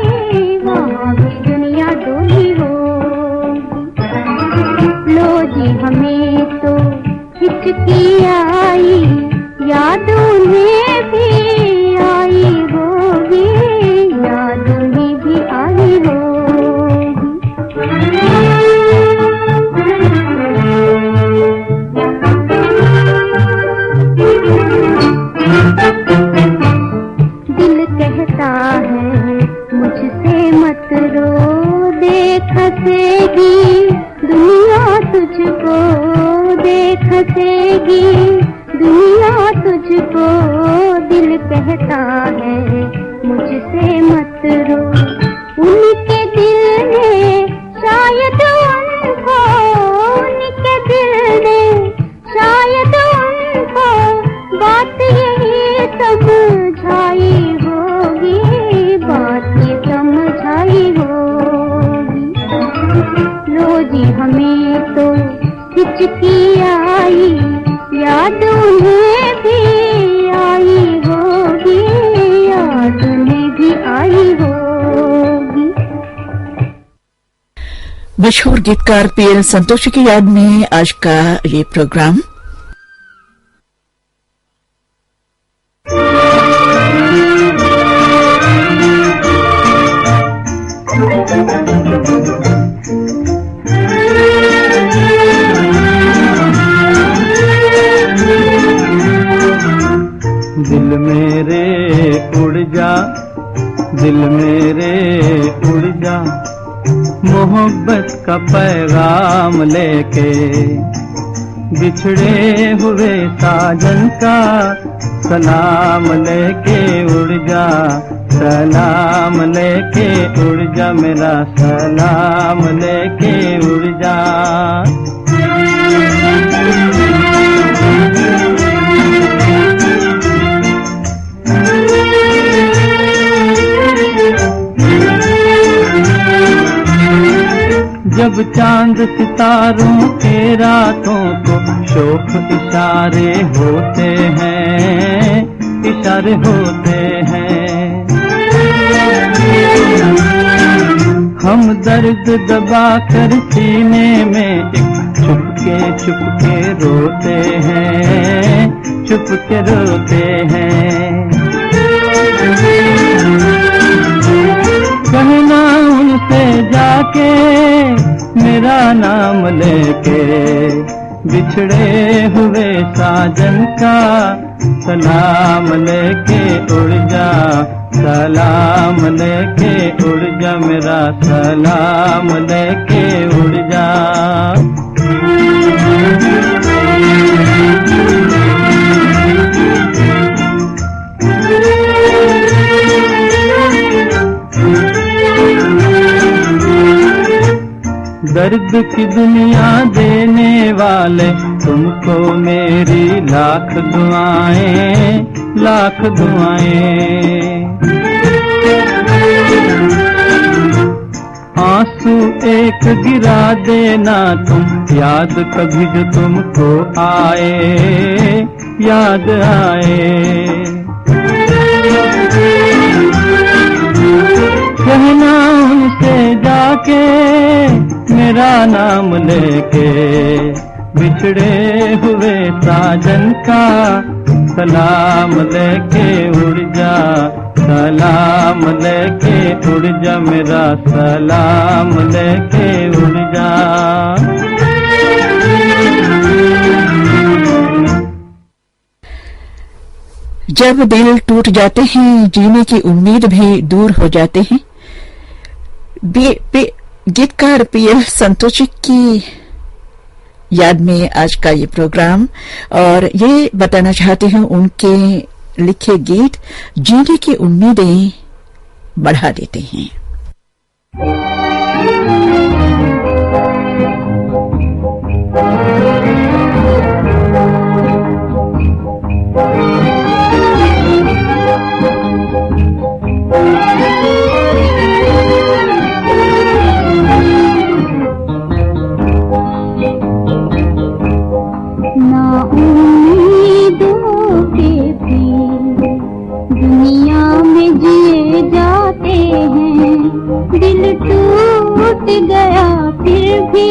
वहाँ भी दुनिया डोली होगी। लो जी हमें तो हिचकी आई, याद उन्हें भी आई होगी, याद उन्हें भी आई होगी। दिल कहता है मुझसे मत रो, देख हंसेगी दुनिया तुझको, देख हंसेगी दुनिया तुझको। दिल कहता है मुझसे मत रो, उनके दिल ने शायद उनको, उनके दिल ने शायद उनको बात यही समझाई होगी, बात ये समझाई होगी। लो जी हमें तो हिचकी आई, याद उन्हें भी आई होगी, याद उन्हें भी आई होगी। मशहूर गीतकार पीएल संतोषी की याद में आज का ये प्रोग्राम। दिल मेरे उड़ जा, दिल मेरे उड़ जा, मोहब्बत का पैगाम लेके, बिछड़े हुए साजन का सलाम लेके उड़ जा, सलाम लेके उड़ जा, मेरा सलाम लेके उड़ जा। जब चांद सितारों के रातों को शोक इशारे होते हैं, इशारे होते हैं। हम दर्द दबा कर सीने में एक चुपके रोते हैं, चुपके रोते हैं। कहना उनसे उनसे जाके मेरा नाम लेके बिछड़े हुए साजन का सलाम लेके उड़ जा, सलाम लेके उड़ जा, मेरा सलाम लेके उड़ जा। दर्द की दुनिया देने वाले तुमको मेरी लाख दुआएं, लाख दुआएं। आंसू एक गिरा देना तुम, याद कभी जो तुमको आए, याद आए। कहना उनसे जाके मेरा नाम लेके बिछड़े हुए साजन का सलाम लेके उड़ जा, सलाम लेके उड़ जा, मेरा सलाम लेके उड़ जा। जब दिल टूट जाते हैं, जीने की उम्मीद भी दूर हो जाते हैं। गीतकार पीएल संतोषी की याद में आज का ये प्रोग्राम, और ये बताना चाहते हैं उनके लिखे गीत जीने की उम्मीदें बढ़ा देते हैं। दिल टूट गया फिर भी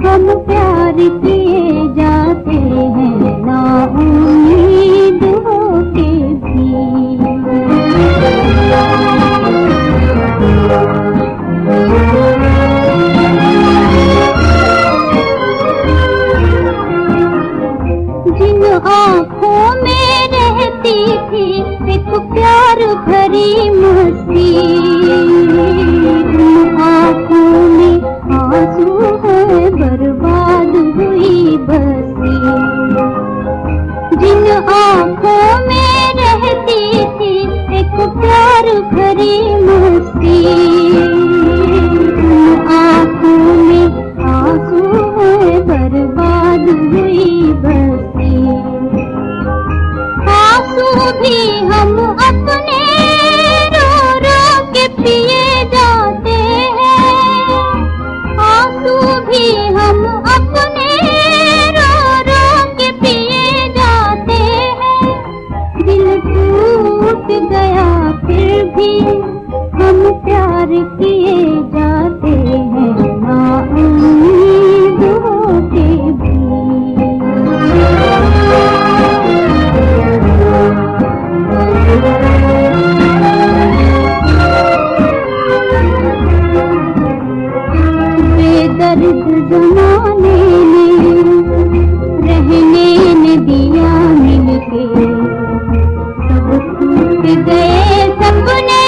हम प्यार किए जाते हैं, ना उम्मीद होके भी। जिन आँखों में रहती थी एक प्यार भरी मस्ती, आँखों में आंसू है बर्बाद हुई बस्ती। जिन आँखों में रहती थी एक प्यार भरी मस्ती, आँखों में आंसू है बर्बाद हुई बस्ती। आंसू भी हम अपने रो रो के पिए जाते हैं, आंसू भी हम अपने रो रो के पिए जाते हैं। दिल टूट गया फिर भी हम प्यार किए जाते हैं, ना उम्मीद होके भी। बेदर्द जमाने ने रहने न दिया मिलके, सब टूट गए सपने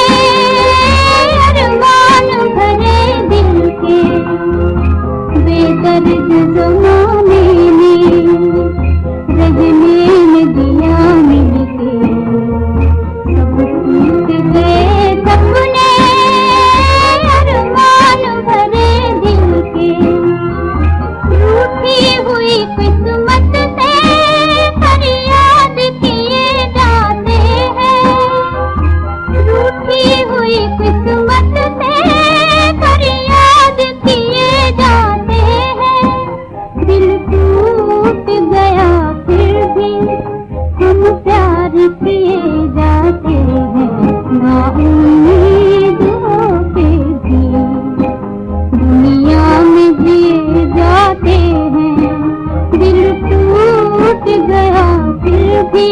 अरमान भरे दिल के। बेदर्द जमाने ने रहने न दिया मिलके, सब टूट गए सपने अरमान भरे दिल के। रूठी हुई किस्मत से फरियाद किए जाते हैं, रूठी हुई किस्मत से फरियाद किए जाते हैं। दिल टूट गया फिर भी हम प्यार किए जाते हैं, ना उम्मीद होके भी। दुनिया में जिए जाते हैं, दिल टूट गया फिर भी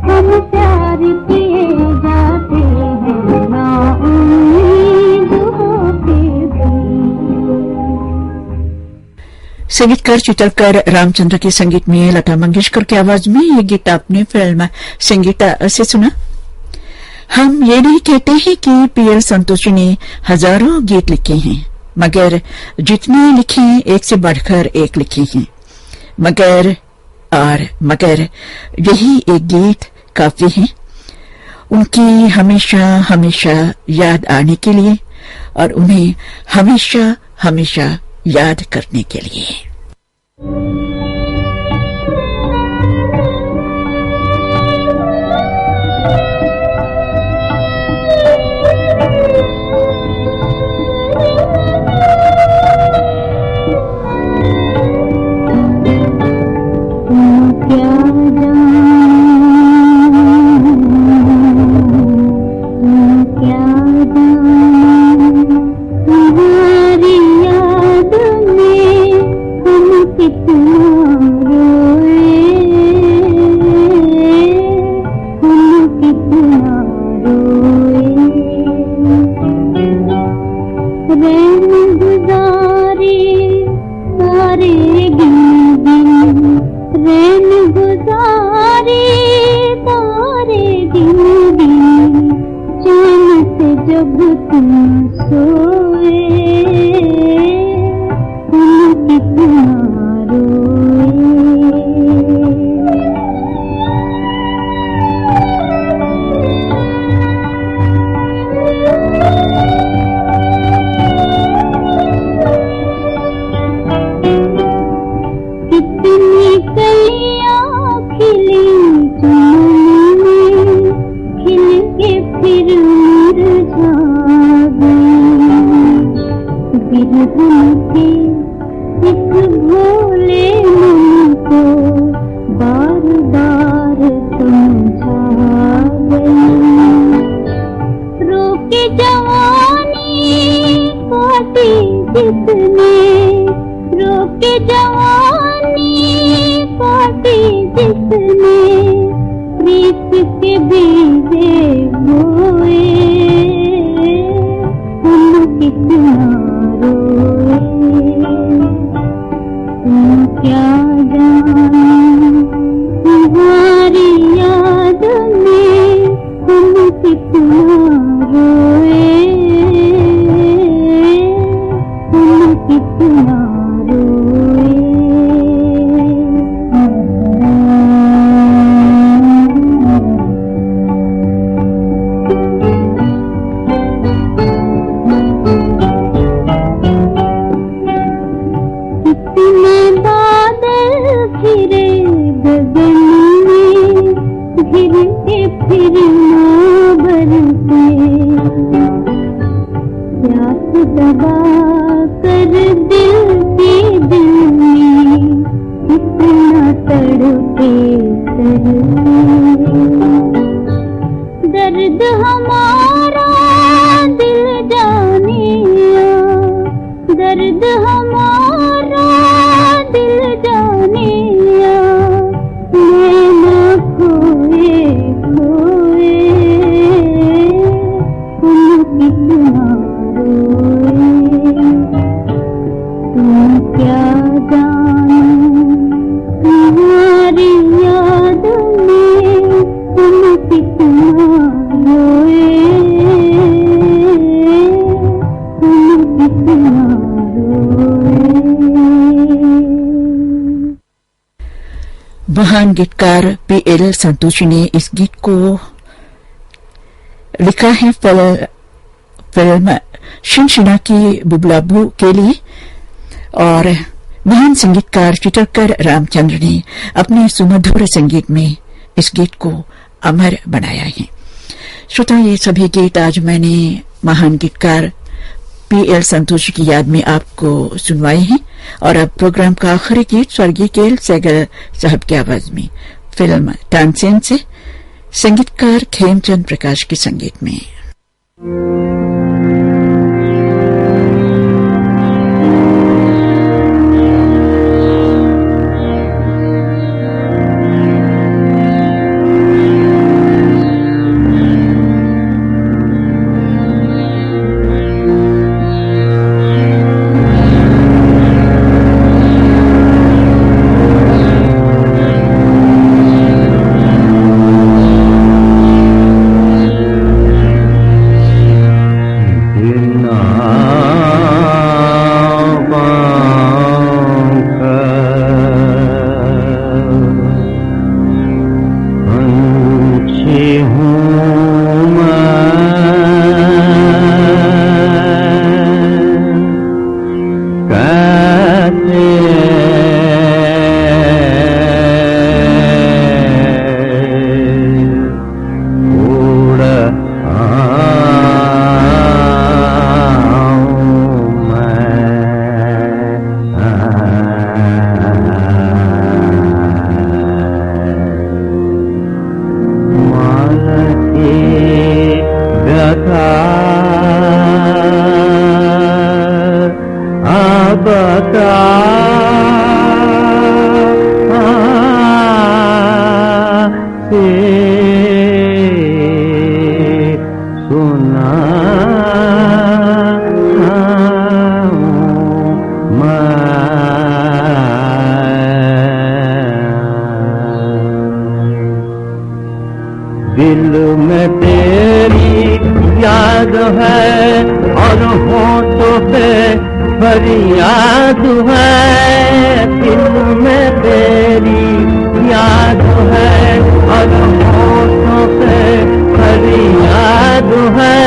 हम प्यार किए जाते हैं, ना उम्मीद होके संगीतकार चित्रकार रामचंद्र के संगीत में लता मंगेशकर की आवाज में ये गीत आपने फिल्म संगीता से सुना। हम ये नहीं कहते हैं कि पीएल संतोषी ने हजारों गीत लिखे हैं, मगर जितने लिखे एक से बढ़कर एक लिखे हैं। मगर यही एक गीत काफी है उनकी हमेशा हमेशा याद आने के लिए और उन्हें हमेशा हमेशा याद करने के लिए। महान गीतकार पीएल संतोषी ने इस गीत को लिखा है फिल्म शिनशिना की बुबलाबू के लिए और महान संगीतकार चित्रकार रामचंद्र ने अपने सुमधुर संगीत में इस गीत को अमर बनाया है। श्रोता, ये सभी गीत आज मैंने महान गीतकार पीएल संतोषी की याद में आपको सुनवाए हैं और अब प्रोग्राम का आखिरी गीत स्वर्गीय केएल सहगल साहब की आवाज में फिल्म तानसेन से संगीतकार खेमचंद प्रकाश के संगीत में। दिल में तेरी याद है और होठों पे फरियाद है। दिल में तेरी याद है और होठों पे फरियाद है।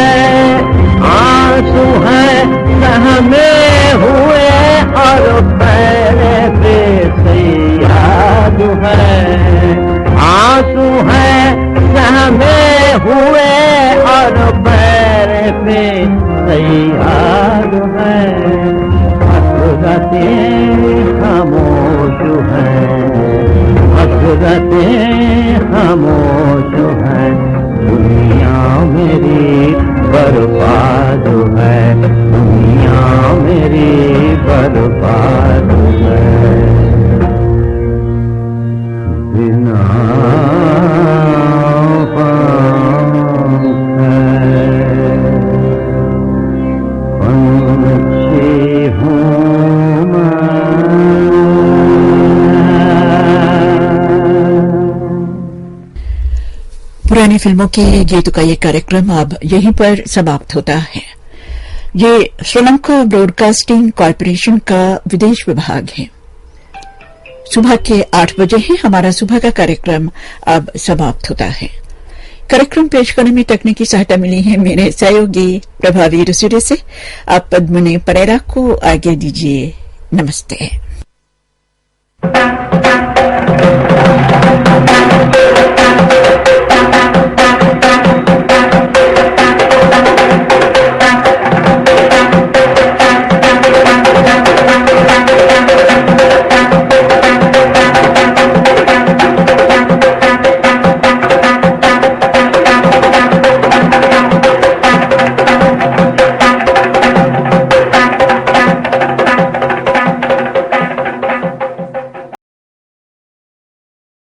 आंसू है सहमे हुए और पैर पे याद है। आंसू है सहमे हुए और पैर पे याद है। हसरतें खामोश हैं, हसरतें खामोश हैं। दुनिया मेरी बर्बाद है, दुनिया मेरी बर्बाद है। बिना पंछी हूँ मैं। पुरानी फिल्मों के गीतों का ये कार्यक्रम अब यहीं पर समाप्त होता है। ये श्रीलंका ब्रॉडकास्टिंग कॉरपोरेशन का विदेश विभाग है। सुबह के 8 बजे ही हमारा सुबह का कार्यक्रम अब समाप्त होता है। कार्यक्रम पेश करने में तकनीकी सहायता मिली है मेरे सहयोगी प्रभावी रसूरे से। आप पद्मनी परेरा को आगे दीजिए। नमस्ते।